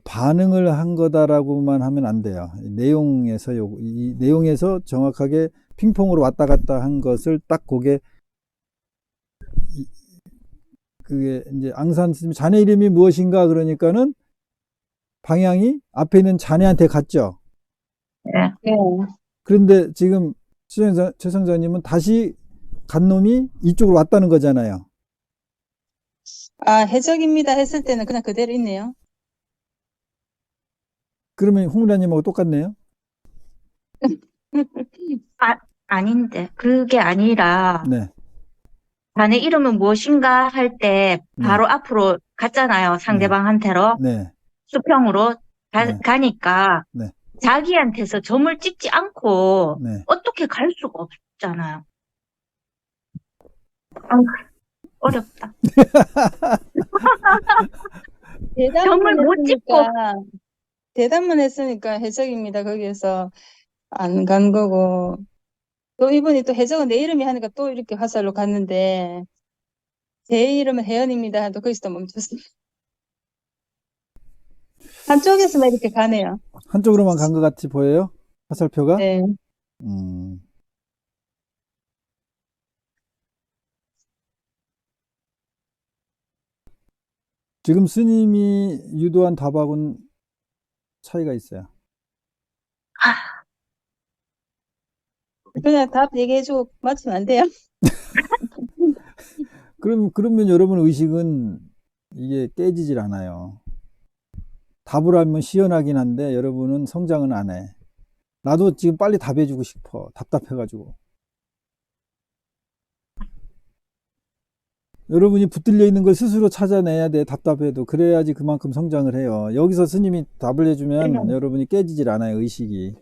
반응을 한 거다라고만 하면 안 돼요. 이 내용에서 정확하게 핑퐁으로 왔다 갔다 한 것을 딱 그게 이제 앙산 스님 자네 이름이 무엇인가 그러니까는 방향이 앞에 있는 자네한테 갔죠. 네. 그런데 지금 최성자님은 다시 간 놈이 이쪽으로 왔다는 거잖아요. 아, 해적입니다 했을 때는 그냥 그대로 있네요. 그러면 홍무라님하고 똑같네요. 아닌데, 그게 아니라, 네. 자네 이름은 무엇인가 할 때 바로 앞으로 갔잖아요. 상대방한테로. 네. 수평으로 네. 가니까 네. 자기한테서 점을 찍지 않고 네. 어떻게 갈 수가 없잖아요. 아, 어렵다. 점을 못 찍고. 대답만 했으니까 해적입니다. 거기에서 안 간 거고. 또 이분이 또 해적은 내 이름이 하니까 또 이렇게 화살로 갔는데, 제 이름은 혜연입니다. 또 거기서 또 멈췄어요. 한쪽에서만 이렇게 가네요. 한쪽으로만 간 것 같이 보여요? 화살표가? 네. 지금 스님이 유도한 답하고는 차이가 있어요. 그냥 답 얘기해주고 맞추면 안 돼요? 그러면 여러분 의식은 이게 깨지질 않아요. 답을 하면 시원하긴 한데 여러분은 성장은 안 해. 나도 지금 빨리 답해주고 싶어. 답답해가지고. 여러분이 붙들려 있는 걸 스스로 찾아내야 돼. 답답해도. 그래야지 그만큼 성장을 해요. 여기서 스님이 답을 해주면 여러분이 깨지질 않아요. 의식이.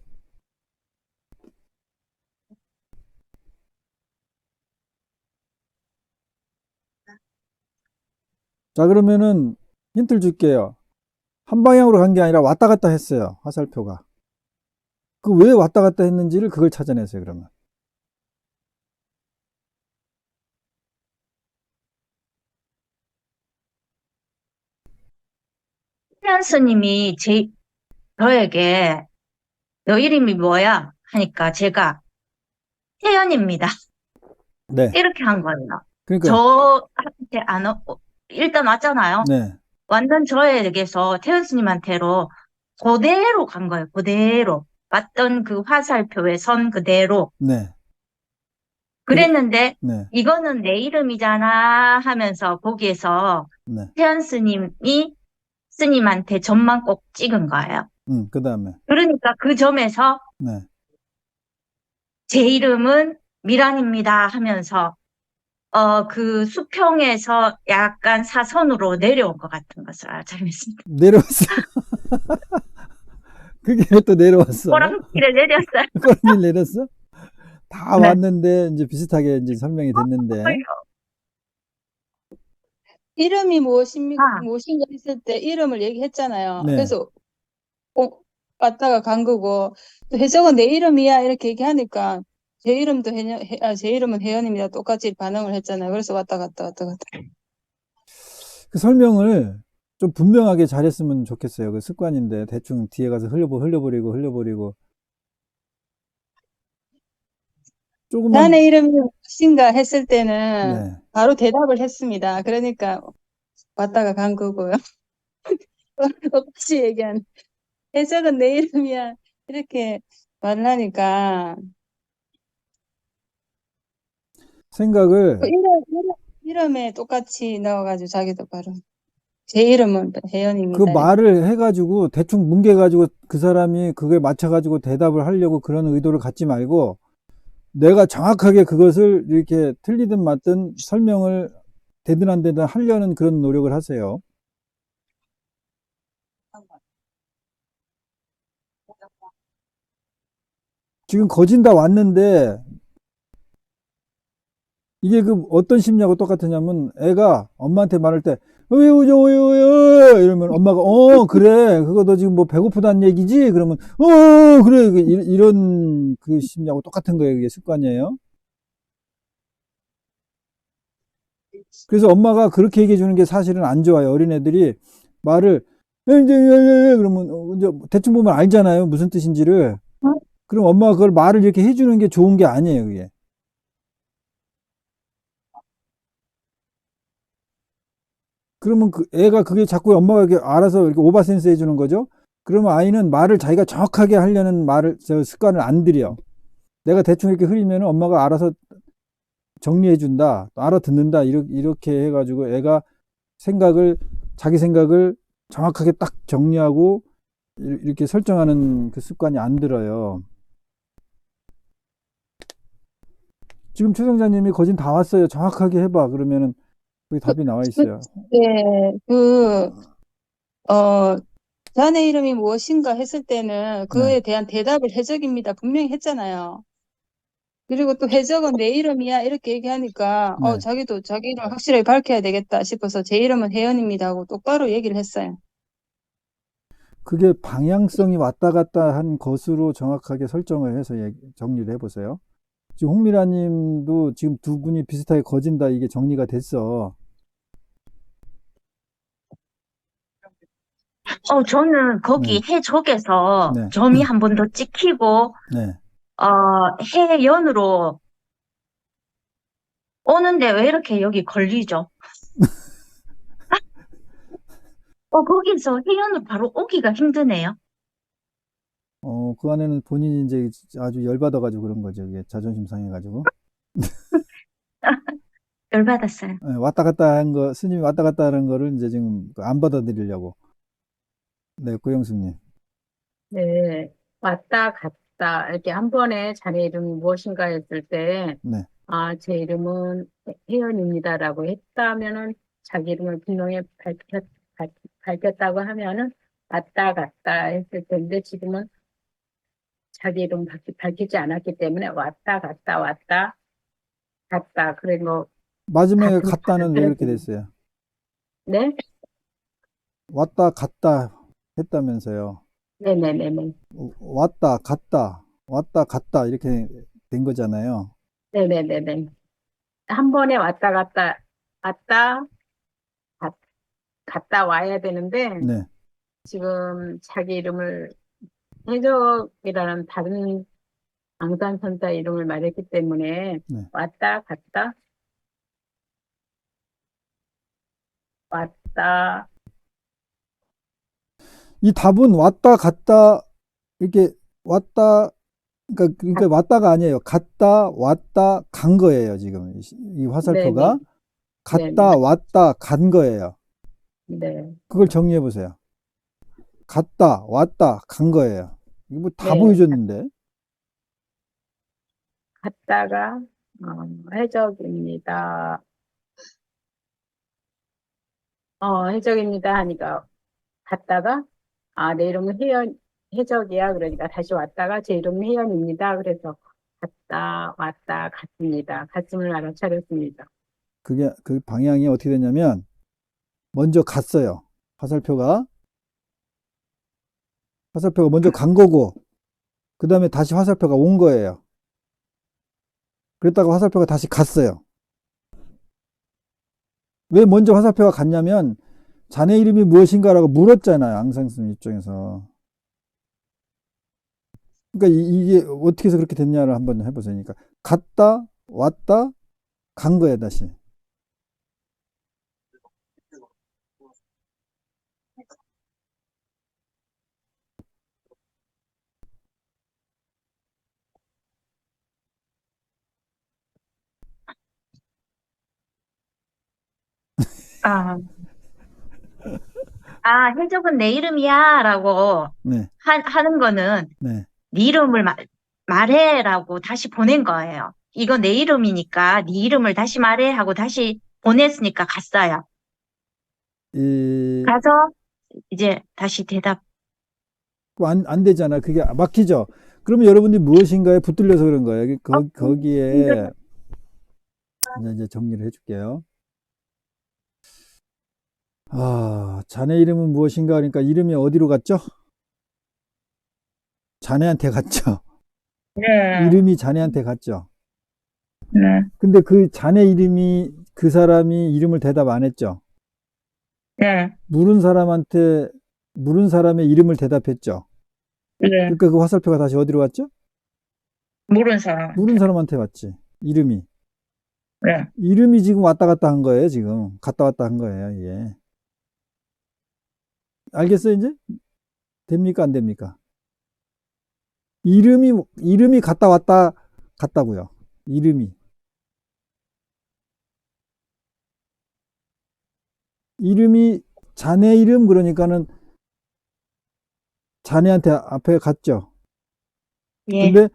자, 그러면은 힌트를 줄게요. 한 방향으로 간 게 아니라 왔다 갔다 했어요. 화살표가. 그 왜 왔다 갔다 했는지를 그걸 찾아내세요. 그러면. 태연 스님이 저에게 너 이름이 뭐야? 하니까 제가 태연입니다. 네. 이렇게 한 거예요. 그러니까. 저한테 안 왔고, 일단 왔잖아요. 네. 완전 저에게서 태연 스님한테로 그대로 간 거예요. 그대로. 왔던 그 화살표에 선 그대로. 네. 그랬는데 네. 이거는 내 이름이잖아 하면서 거기에서 네. 태연 스님한테 점만 꼭 찍은 거예요. 그 다음에. 그러니까 그 점에서 네. 제 이름은 미란입니다 하면서 그 수평에서 약간 사선으로 내려온 것 같은 것을 알아차렸습니다. 내려왔어. 그게 왜 또 내려왔어? 꼬랑길을 내렸어요. 꼬랑길 내렸어? 다 네. 왔는데 이제 비슷하게 이제 설명이 됐는데. 이름이 무엇인가 했을 때 이름을 얘기했잖아요. 네. 그래서 왔다가 간 거고, 또 해적은 내 이름이야 이렇게 얘기하니까 제 이름은 혜연입니다. 똑같이 반응을 했잖아요. 그래서 왔다 갔다. 그 설명을 좀 분명하게 잘했으면 좋겠어요. 그 습관인데 대충 뒤에 가서 흘려버리고 조금만. 자네 이름이 무엇인가 했을 때는 네. 바로 대답을 했습니다. 그러니까 왔다가 간 거고요. 똑같이 얘기한 해석은 내 이름이야 이렇게 말을 하니까 생각을 이름에 똑같이 넣어가지고 자기도 바로 제 이름은 혜연입니다. 그 말을 해가지고 대충 뭉개가지고 그 사람이 그거에 맞춰가지고 대답을 하려고 그런 의도를 갖지 말고 내가 정확하게 그것을 이렇게 틀리든 맞든 설명을 되든 안 되든 하려는 그런 노력을 하세요. 지금 거진 다 왔는데 이게 그 어떤 심리하고 똑같으냐면 애가 엄마한테 말할 때 왜 오죠 이러면 엄마가 그래 그거 너 지금 뭐 배고프다는 얘기지 그러면 그래 이런 그 심리하고 똑같은 거예요. 그게 습관이에요. 그래서 엄마가 그렇게 얘기해 주는 게 사실은 안 좋아요. 어린애들이 말을 그러면 이제 대충 보면 알잖아요. 무슨 뜻인지를. 그럼 엄마가 그걸 말을 이렇게 해주는 게 좋은 게 아니에요, 그게. 그러면 그 애가 그게 자꾸 엄마가 이렇게 알아서 이렇게 오버센스 해주는 거죠? 그러면 아이는 말을 자기가 정확하게 하려는 습관을 안 들여. 내가 대충 이렇게 흐리면 엄마가 알아서 정리해준다, 알아듣는다, 이렇게 해가지고 애가 자기 생각을 정확하게 딱 정리하고 이렇게 설정하는 그 습관이 안 들어요. 지금 최성자님이 거진 다 왔어요. 정확하게 해봐. 그러면은 거기 답이 나와 있어요. 네, 자네 이름이 무엇인가 했을 때는 그에 네. 대한 대답을 해적입니다. 분명히 했잖아요. 그리고 또 해적은 내 이름이야 이렇게 얘기하니까 네. 자기도 자기 이름을 확실하게 밝혀야 되겠다 싶어서 제 이름은 혜연입니다 하고 똑바로 얘기를 했어요. 그게 방향성이 왔다 갔다 한 것으로 정확하게 설정을 해서 정리를 해보세요. 지금 홍미라 님도 지금 두 분이 비슷하게 거진다, 이게 정리가 됐어. 저는 거기 해적에서 네. 점이 한 번 더 찍히고, 네. 해연으로 오는데 왜 이렇게 여기 걸리죠? 거기서 해연으로 바로 오기가 힘드네요. 그 안에는 본인이 이제 아주 열받아가지고 그런 거죠. 이게 자존심 상해가지고. 열받았어요. 네, 왔다 갔다 한 거, 스님이 왔다 갔다 하는 거를 이제 지금 안 받아들이려고. 네, 고영숙님. 네, 왔다 갔다 이렇게 한 번에 자네 이름이 무엇인가 했을 때, 네. 제 이름은 혜연입니다라고 했다면은 자기 이름을 분명히 밝혔다고 하면은 왔다 갔다 했을 텐데 지금은 자기 이름 밝히지 않았기 때문에 왔다 갔다 왔다 갔다 그런 거 마지막에 같은 갔다는 왜 말을 그렇게 됐어요? 네? 왔다 갔다 했다면서요. 네네네네. 왔다 갔다 이렇게 된 거잖아요. 네네네네. 한 번에 왔다 갔다 갔- 갔다 와야 되는데 네. 지금 자기 이름을 해적이라는 다른 앙산선사 이름을 말했기 때문에 네. 왔다 갔다 이 답은 왔다 갔다 이렇게 그러니까 왔다가 아니에요. 갔다 왔다 간 거예요. 지금 이 화살표가 네네 갔다 왔다 간 거예요. 네. 그걸 정리해 보세요. 갔다 왔다 간 거예요. 이거 뭐 다 네. 보여줬는데. 갔다가 해적입니다. 해적입니다 하니까 갔다가 내 이름은 해적이야. 그러니까 다시 왔다가 제 이름은 혜연입니다. 그래서 갔다 왔다 갔습니다. 갔음을 알아차렸습니다. 그게 그 방향이 어떻게 됐냐면 먼저 갔어요. 화살표가 먼저 간 거고 그 다음에 다시 화살표가 온 거예요. 그랬다가 화살표가 다시 갔어요. 왜 먼저 화살표가 갔냐면 자네 이름이 무엇인가라고 물었잖아요. 앙상스님 입장에서. 그러니까 이게 어떻게 해서 그렇게 됐냐를 한번 해보세요. 그러니까 갔다 왔다 간 거예요. 다시. 아, 해적은 내 이름이야 라고 네, 하는 거는 네. 네 이름을 말해라고 다시 보낸 거예요. 이거 내 이름이니까 네 이름을 다시 말해 하고 다시 보냈으니까 갔어요. 이, 가서 이제 다시 대답. 안 되잖아. 그게 막히죠. 그러면 여러분들이 무엇인가에 붙들려서 그런 거예요. 거기에 이제 정리를 해줄게요. 자네 이름은 무엇인가 하니까 이름이 어디로 갔죠? 자네한테 갔죠. 네, 이름이 자네한테 갔죠. 네, 근데 그 자네 이름이 그 사람이 이름을 대답 안 했죠. 네, 물은 사람의 이름을 대답했죠. 네. 그러니까 그 화살표가 다시 어디로 갔죠? 모르는 사람. 모르는 사람한테 왔지. 이름이. 네. 이름이 지금 왔다 갔다 한 거예요, 지금. 갔다 왔다 한 거예요, 이게. 알겠어요, 이제? 됩니까, 안 됩니까? 이름이 갔다 왔다 갔다고요. 이름이. 이름이 자네 이름 그러니까는 자네한테 앞에 갔죠. 예. 근데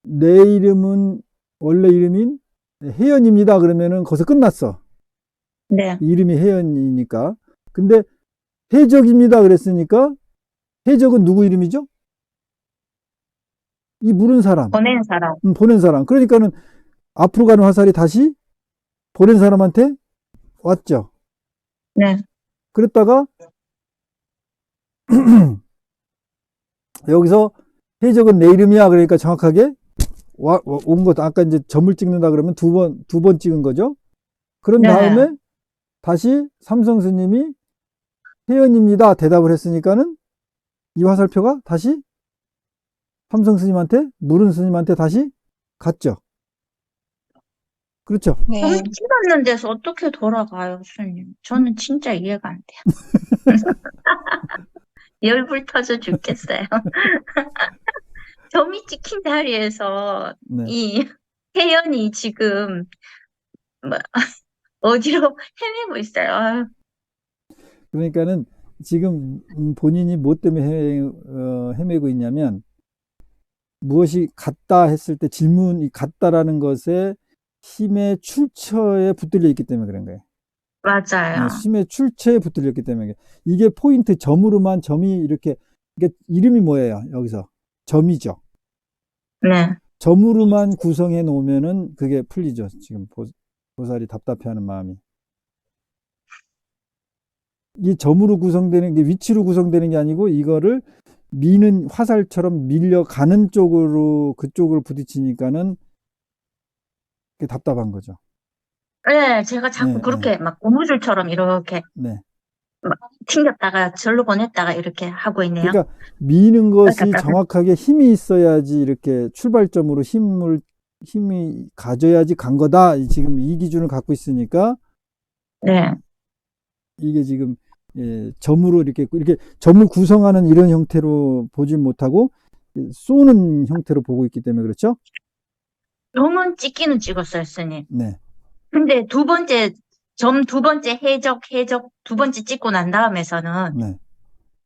내 이름은 원래 이름인 혜연입니다. 그러면은 거기서 끝났어. 네. 이름이 혜연이니까. 근데 혜적입니다. 그랬으니까 혜적은 누구 이름이죠? 이 물은 사람. 보낸 사람. 보낸 사람. 그러니까는 앞으로 가는 화살이 다시 보낸 사람한테 왔죠. 네. 그랬다가 여기서 혜적은 내 이름이야. 그러니까 정확하게 온 것. 아까 이제 점을 찍는다 그러면 두 번 찍은 거죠. 그런 네. 다음에 다시 삼성 스님이 혜연입니다. 대답을 했으니까는 이 화살표가 다시 삼성 스님한테, 물은 스님한테 다시 갔죠. 그렇죠. 네. 점 찍었는 데서 어떻게 돌아가요, 스님? 저는 진짜 이해가 안 돼요. 열불 터져 죽겠어요. 점이 찍힌 자리에서 네. 이 혜연이 지금 뭐, 어디로 헤매고 있어요. 아유, 그러니까는 지금 본인이 뭐 때문에 헤매고 있냐면 무엇이 같다 했을 때 질문이 같다라는 것에 힘의 출처에 붙들려 있기 때문에 그런 거예요. 맞아요. 힘의 출처에 붙들렸기 때문에 이게 포인트 점으로만 점이 이렇게 이게 이름이 뭐예요? 여기서 점이죠. 네. 점으로만 구성해 놓으면은 그게 풀리죠. 지금 보살이 답답해하는 마음이. 이 점으로 구성되는 게 위치로 구성되는 게 아니고 이거를 미는 화살처럼 밀려가는 쪽으로 그쪽으로 부딪히니까는 그게 답답한 거죠. 네, 제가 자꾸 네, 그렇게 막 고무줄처럼 이렇게 네. 막 튕겼다가 절로 보냈다가 이렇게 하고 있네요. 그러니까 미는 것이 답답해. 정확하게 힘이 있어야지 이렇게 출발점으로 힘이 가져야지 간 거다. 지금 이 기준을 갖고 있으니까 네. 이게 지금 점으로 이렇게 점을 구성하는 이런 형태로 보지 못하고 쏘는 형태로 보고 있기 때문에 그렇죠? 점은 찍기는 찍었어요, 스님. 네. 근데 두 번째 해적 두 번째 찍고 난 다음에서는 네.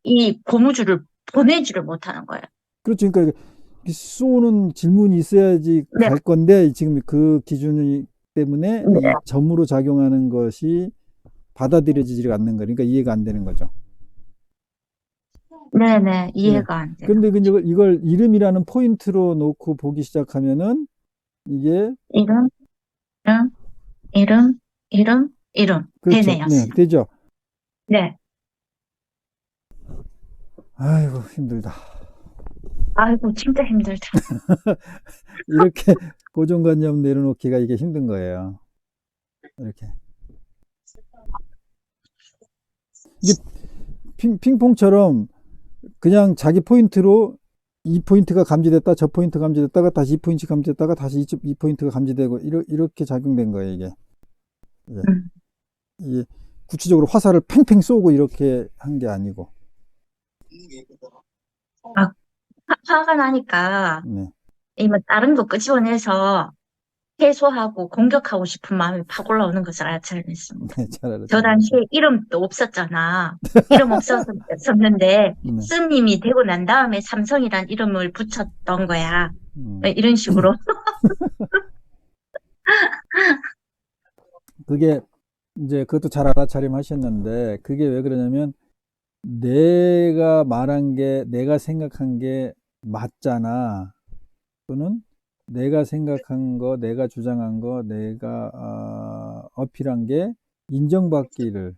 이 고무줄을 보내지를 못하는 거예요. 그렇죠. 그러니까 쏘는 질문이 있어야지 네. 갈 건데 지금 그 기준 때문에 네. 이 점으로 작용하는 것이 받아들여지지 않는 거니까 이해가 안 되는 거죠. 네네, 이해가 안 돼요. 근데 이걸 이름이라는 포인트로 놓고 보기 시작하면은 이게 이름, 이름, 그렇죠. 되네요. 네, 되죠. 네. 아이고 힘들다. 아이고, 진짜 힘들다. 이렇게 고정관념 내려놓기가 이게 힘든 거예요. 이렇게 이게 핑퐁처럼 그냥 자기 포인트로 이 포인트가 감지됐다, 저 포인트 감지됐다가 다시 이 포인트 감지됐다가 다시 이 포인트가 감지되고 이렇게 작용된 거예요, 이게. 이게 구체적으로 화살을 팽팽 쏘고 이렇게 한 게 아니고. 화가 나니까, 네. 뭐 다른 거 끄집어내서 해소하고 공격하고 싶은 마음이 팍 올라오는 것을 알아차렸습니다. 네, 잘 알았어요. 저 당시에 이름도 없었잖아. 이름 없었는데, 네. 스님이 되고 난 다음에 삼성이란 이름을 붙였던 거야. 음. 이런 식으로. 그게 이제 그것도 잘 알아차림하셨는데 그게 왜 그러냐면 내가 말한 게 내가 생각한 게 맞잖아. 또는 내가 생각한 거, 내가 주장한 거, 내가 어필한 게 인정받기를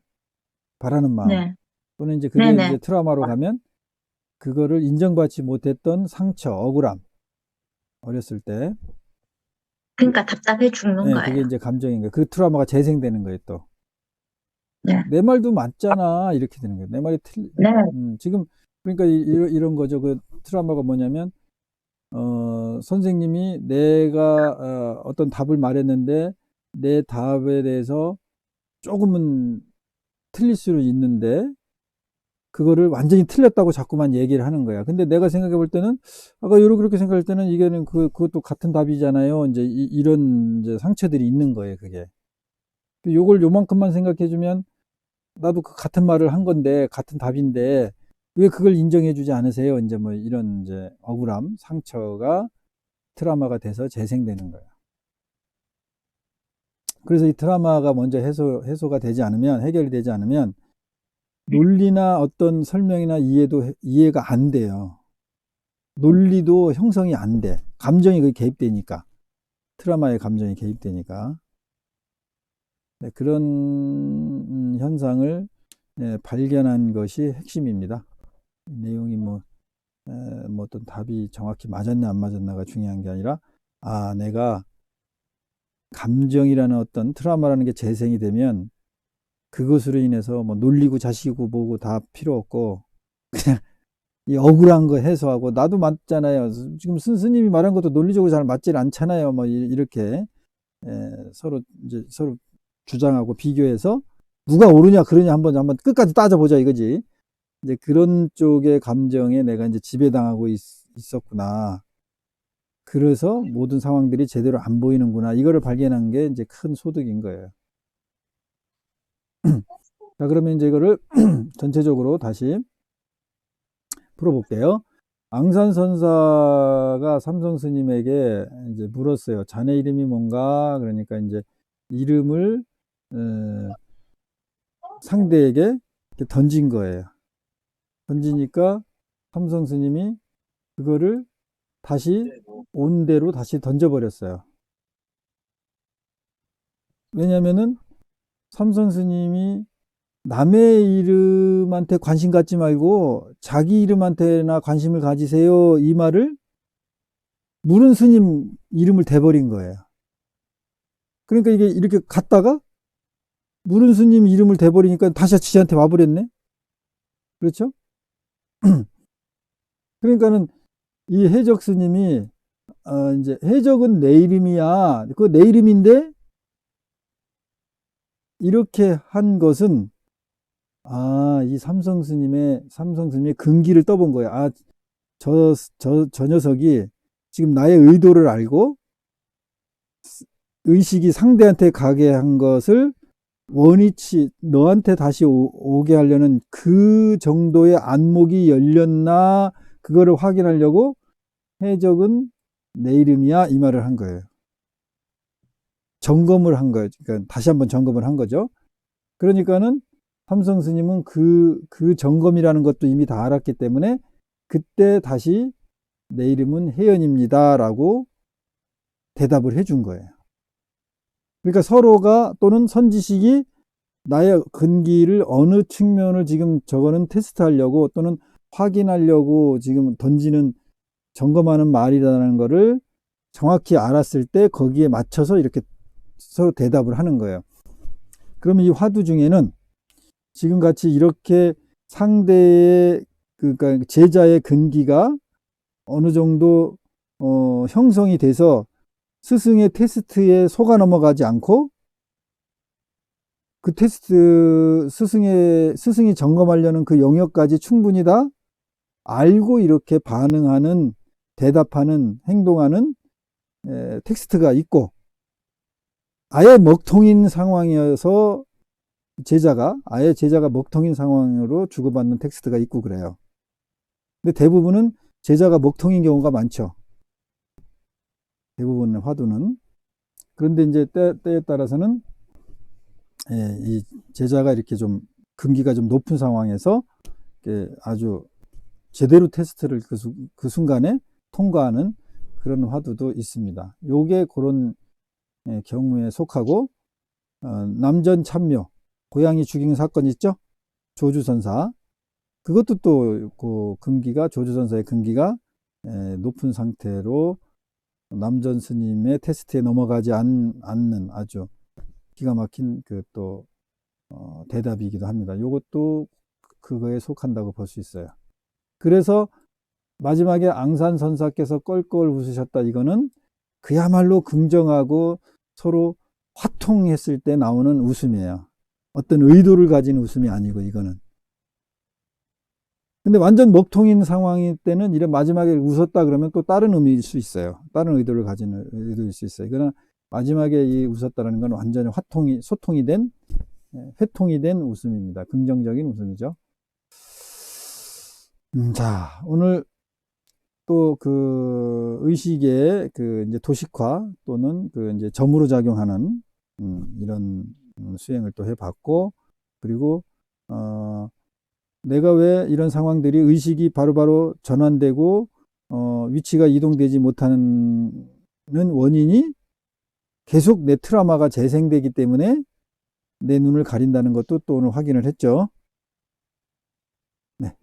바라는 마음. 네. 또는 이제 그게 네네. 이제 트라우마로 가면 그거를 인정받지 못했던 상처, 억울함. 어렸을 때. 그러니까 답답해 죽는 네, 거예요. 그게 이제 감정인 거예요. 그 트라우마가 재생되는 거예요, 또. 네. 내 말도 맞잖아. 이렇게 되는 거예요. 내 말이 네. 지금, 그러니까 이런 거죠. 그 트라우마가 뭐냐면, 선생님이 내가 어떤 답을 말했는데 내 답에 대해서 조금은 틀릴 수는 있는데 그거를 완전히 틀렸다고 자꾸만 얘기를 하는 거야. 근데 내가 생각해 볼 때는 아까 그렇게 생각할 때는 이게는 그것도 같은 답이잖아요. 이제 이런 이제 상처들이 있는 거예요, 그게. 요걸 요만큼만 생각해 주면 나도 그 같은 말을 한 건데 같은 답인데 왜 그걸 인정해 주지 않으세요? 이제 뭐 이런 이제 억울함, 상처가 트라우마가 돼서 재생되는 거예요. 그래서 이 트라우마가 먼저 해소가 되지 않으면, 해결이 되지 않으면 논리나 어떤 설명이나 이해가 안 돼요. 논리도 형성이 안 돼. 감정이 거기 개입되니까. 트라우마의 감정이 개입되니까. 네, 그런 현상을 발견한 것이 핵심입니다. 이 내용이 뭐 어떤 답이 정확히 맞았나 안 맞았나가 중요한 게 아니라, 내가 감정이라는 어떤 트라우마라는 게 재생이 되면 그것으로 인해서 뭐 놀리고 자시고 뭐고 다 필요 없고 그냥 이 억울한 거 해소하고, 나도 맞잖아요. 지금 스님이 말한 것도 논리적으로 잘 맞질 않잖아요. 뭐 이렇게 서로 주장하고 비교해서 누가 옳으냐 그러냐 한번 끝까지 따져보자 이거지. 이제 그런 쪽의 감정에 내가 이제 지배당하고 있었구나. 그래서 모든 상황들이 제대로 안 보이는구나. 이거를 발견한 게 이제 큰 소득인 거예요. 자, 그러면 이제 이거를 전체적으로 다시 풀어볼게요. 앙산선사가 삼성 스님에게 이제 물었어요. 자네 이름이 뭔가? 그러니까 이제 이름을 상대에게 던진 거예요. 던지니까 삼성 스님이 그거를 다시 온대로 다시 던져버렸어요. 왜냐면은 삼성 스님이 남의 이름한테 관심 갖지 말고 자기 이름한테나 관심을 가지세요. 이 말을 물은 스님 이름을 대버린 거예요. 그러니까 이게 이렇게 갔다가 물은 스님 이름을 대버리니까 다시 지한테 와버렸네. 그렇죠? 그러니까는 이 해적 스님이 이제 해적은 내 이름이야. 그 내 이름인데 이렇게 한 것은 이 삼성 스님의 근기를 떠본 거야. 저 녀석이 지금 나의 의도를 알고 의식이 상대한테 가게 한 것을 원위치 너한테 다시 오게 하려는 그 정도의 안목이 열렸나, 그거를 확인하려고 해적은 내 이름이야 이 말을 한 거예요. 점검을 한 거예요. 그러니까 다시 한번 점검을 한 거죠. 그러니까는 삼성 스님은 그 점검이라는 것도 이미 다 알았기 때문에 그때 다시 내 이름은 혜연입니다 라고 대답을 해준 거예요. 그러니까 서로가, 또는 선지식이 나의 근기를 어느 측면을 지금 저거는 테스트하려고 또는 확인하려고 지금 던지는, 점검하는 말이라는 거를 정확히 알았을 때 거기에 맞춰서 이렇게 서로 대답을 하는 거예요. 그러면 이 화두 중에는 지금 같이 이렇게 상대의, 그러니까 제자의 근기가 어느 정도 형성이 돼서 스승의 테스트에 속아 넘어가지 않고 그 테스트 스승이 점검하려는 그 영역까지 충분히 다 알고 이렇게 반응하는, 대답하는, 행동하는 텍스트가 있고, 아예 먹통인 상황이어서 제자가 먹통인 상황으로 주고받는 텍스트가 있고 그래요. 근데 대부분은 제자가 먹통인 경우가 많죠. 대부분의 화두는. 그런데 이제 때에 따라서는 이 제자가 이렇게 좀 근기가 좀 높은 상황에서 아주 제대로 테스트를 그 순간에 통과하는 그런 화두도 있습니다. 요게 그런 경우에 속하고, 남전 참묘, 고양이 죽인 사건 있죠? 조주선사. 그것도 또 그 근기가, 조주선사의 근기가 높은 상태로 남전 스님의 테스트에 넘어가지 않는 아주 기가 막힌 또 대답이기도 합니다. 이것도 그거에 속한다고 볼 수 있어요. 그래서 마지막에 앙산선사께서 껄껄 웃으셨다. 이거는 그야말로 긍정하고 서로 화통했을 때 나오는 웃음이에요. 어떤 의도를 가진 웃음이 아니고 이거는. 근데 완전 먹통인 상황일 때는 이런 마지막에 웃었다 그러면 또 다른 의미일 수 있어요. 다른 의도를 가진 의도일 수 있어요. 그러나 마지막에 이 웃었다라는 건 완전히 소통이 된, 회통이 된 웃음입니다. 긍정적인 웃음이죠. 자, 오늘 또 그 의식의 그 이제 도식화 또는 그 이제 점으로 작용하는 이런 수행을 또 해봤고, 그리고 내가 왜 이런 상황들이 의식이 바로바로 전환되고 위치가 이동되지 못하는 원인이 계속 내 트라우마가 재생되기 때문에 내 눈을 가린다는 것도 또 오늘 확인을 했죠. 네.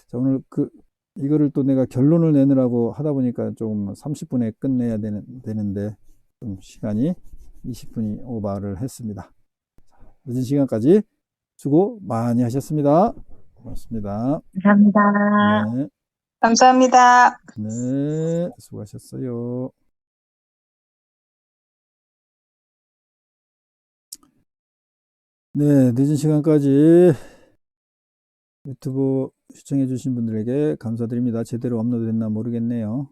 자, 오늘 이거를 또 내가 결론을 내느라고 하다 보니까 좀 30분에 끝내야 되는데 좀 시간이 20분이 오버를 했습니다. 늦은 시간까지 수고 많이 하셨습니다. 고맙습니다. 감사합니다. 네, 감사합니다. 네, 수고하셨어요. 네, 늦은 시간까지 유튜브 시청해주신 분들에게 감사드립니다. 제대로 업로드 됐나 모르겠네요.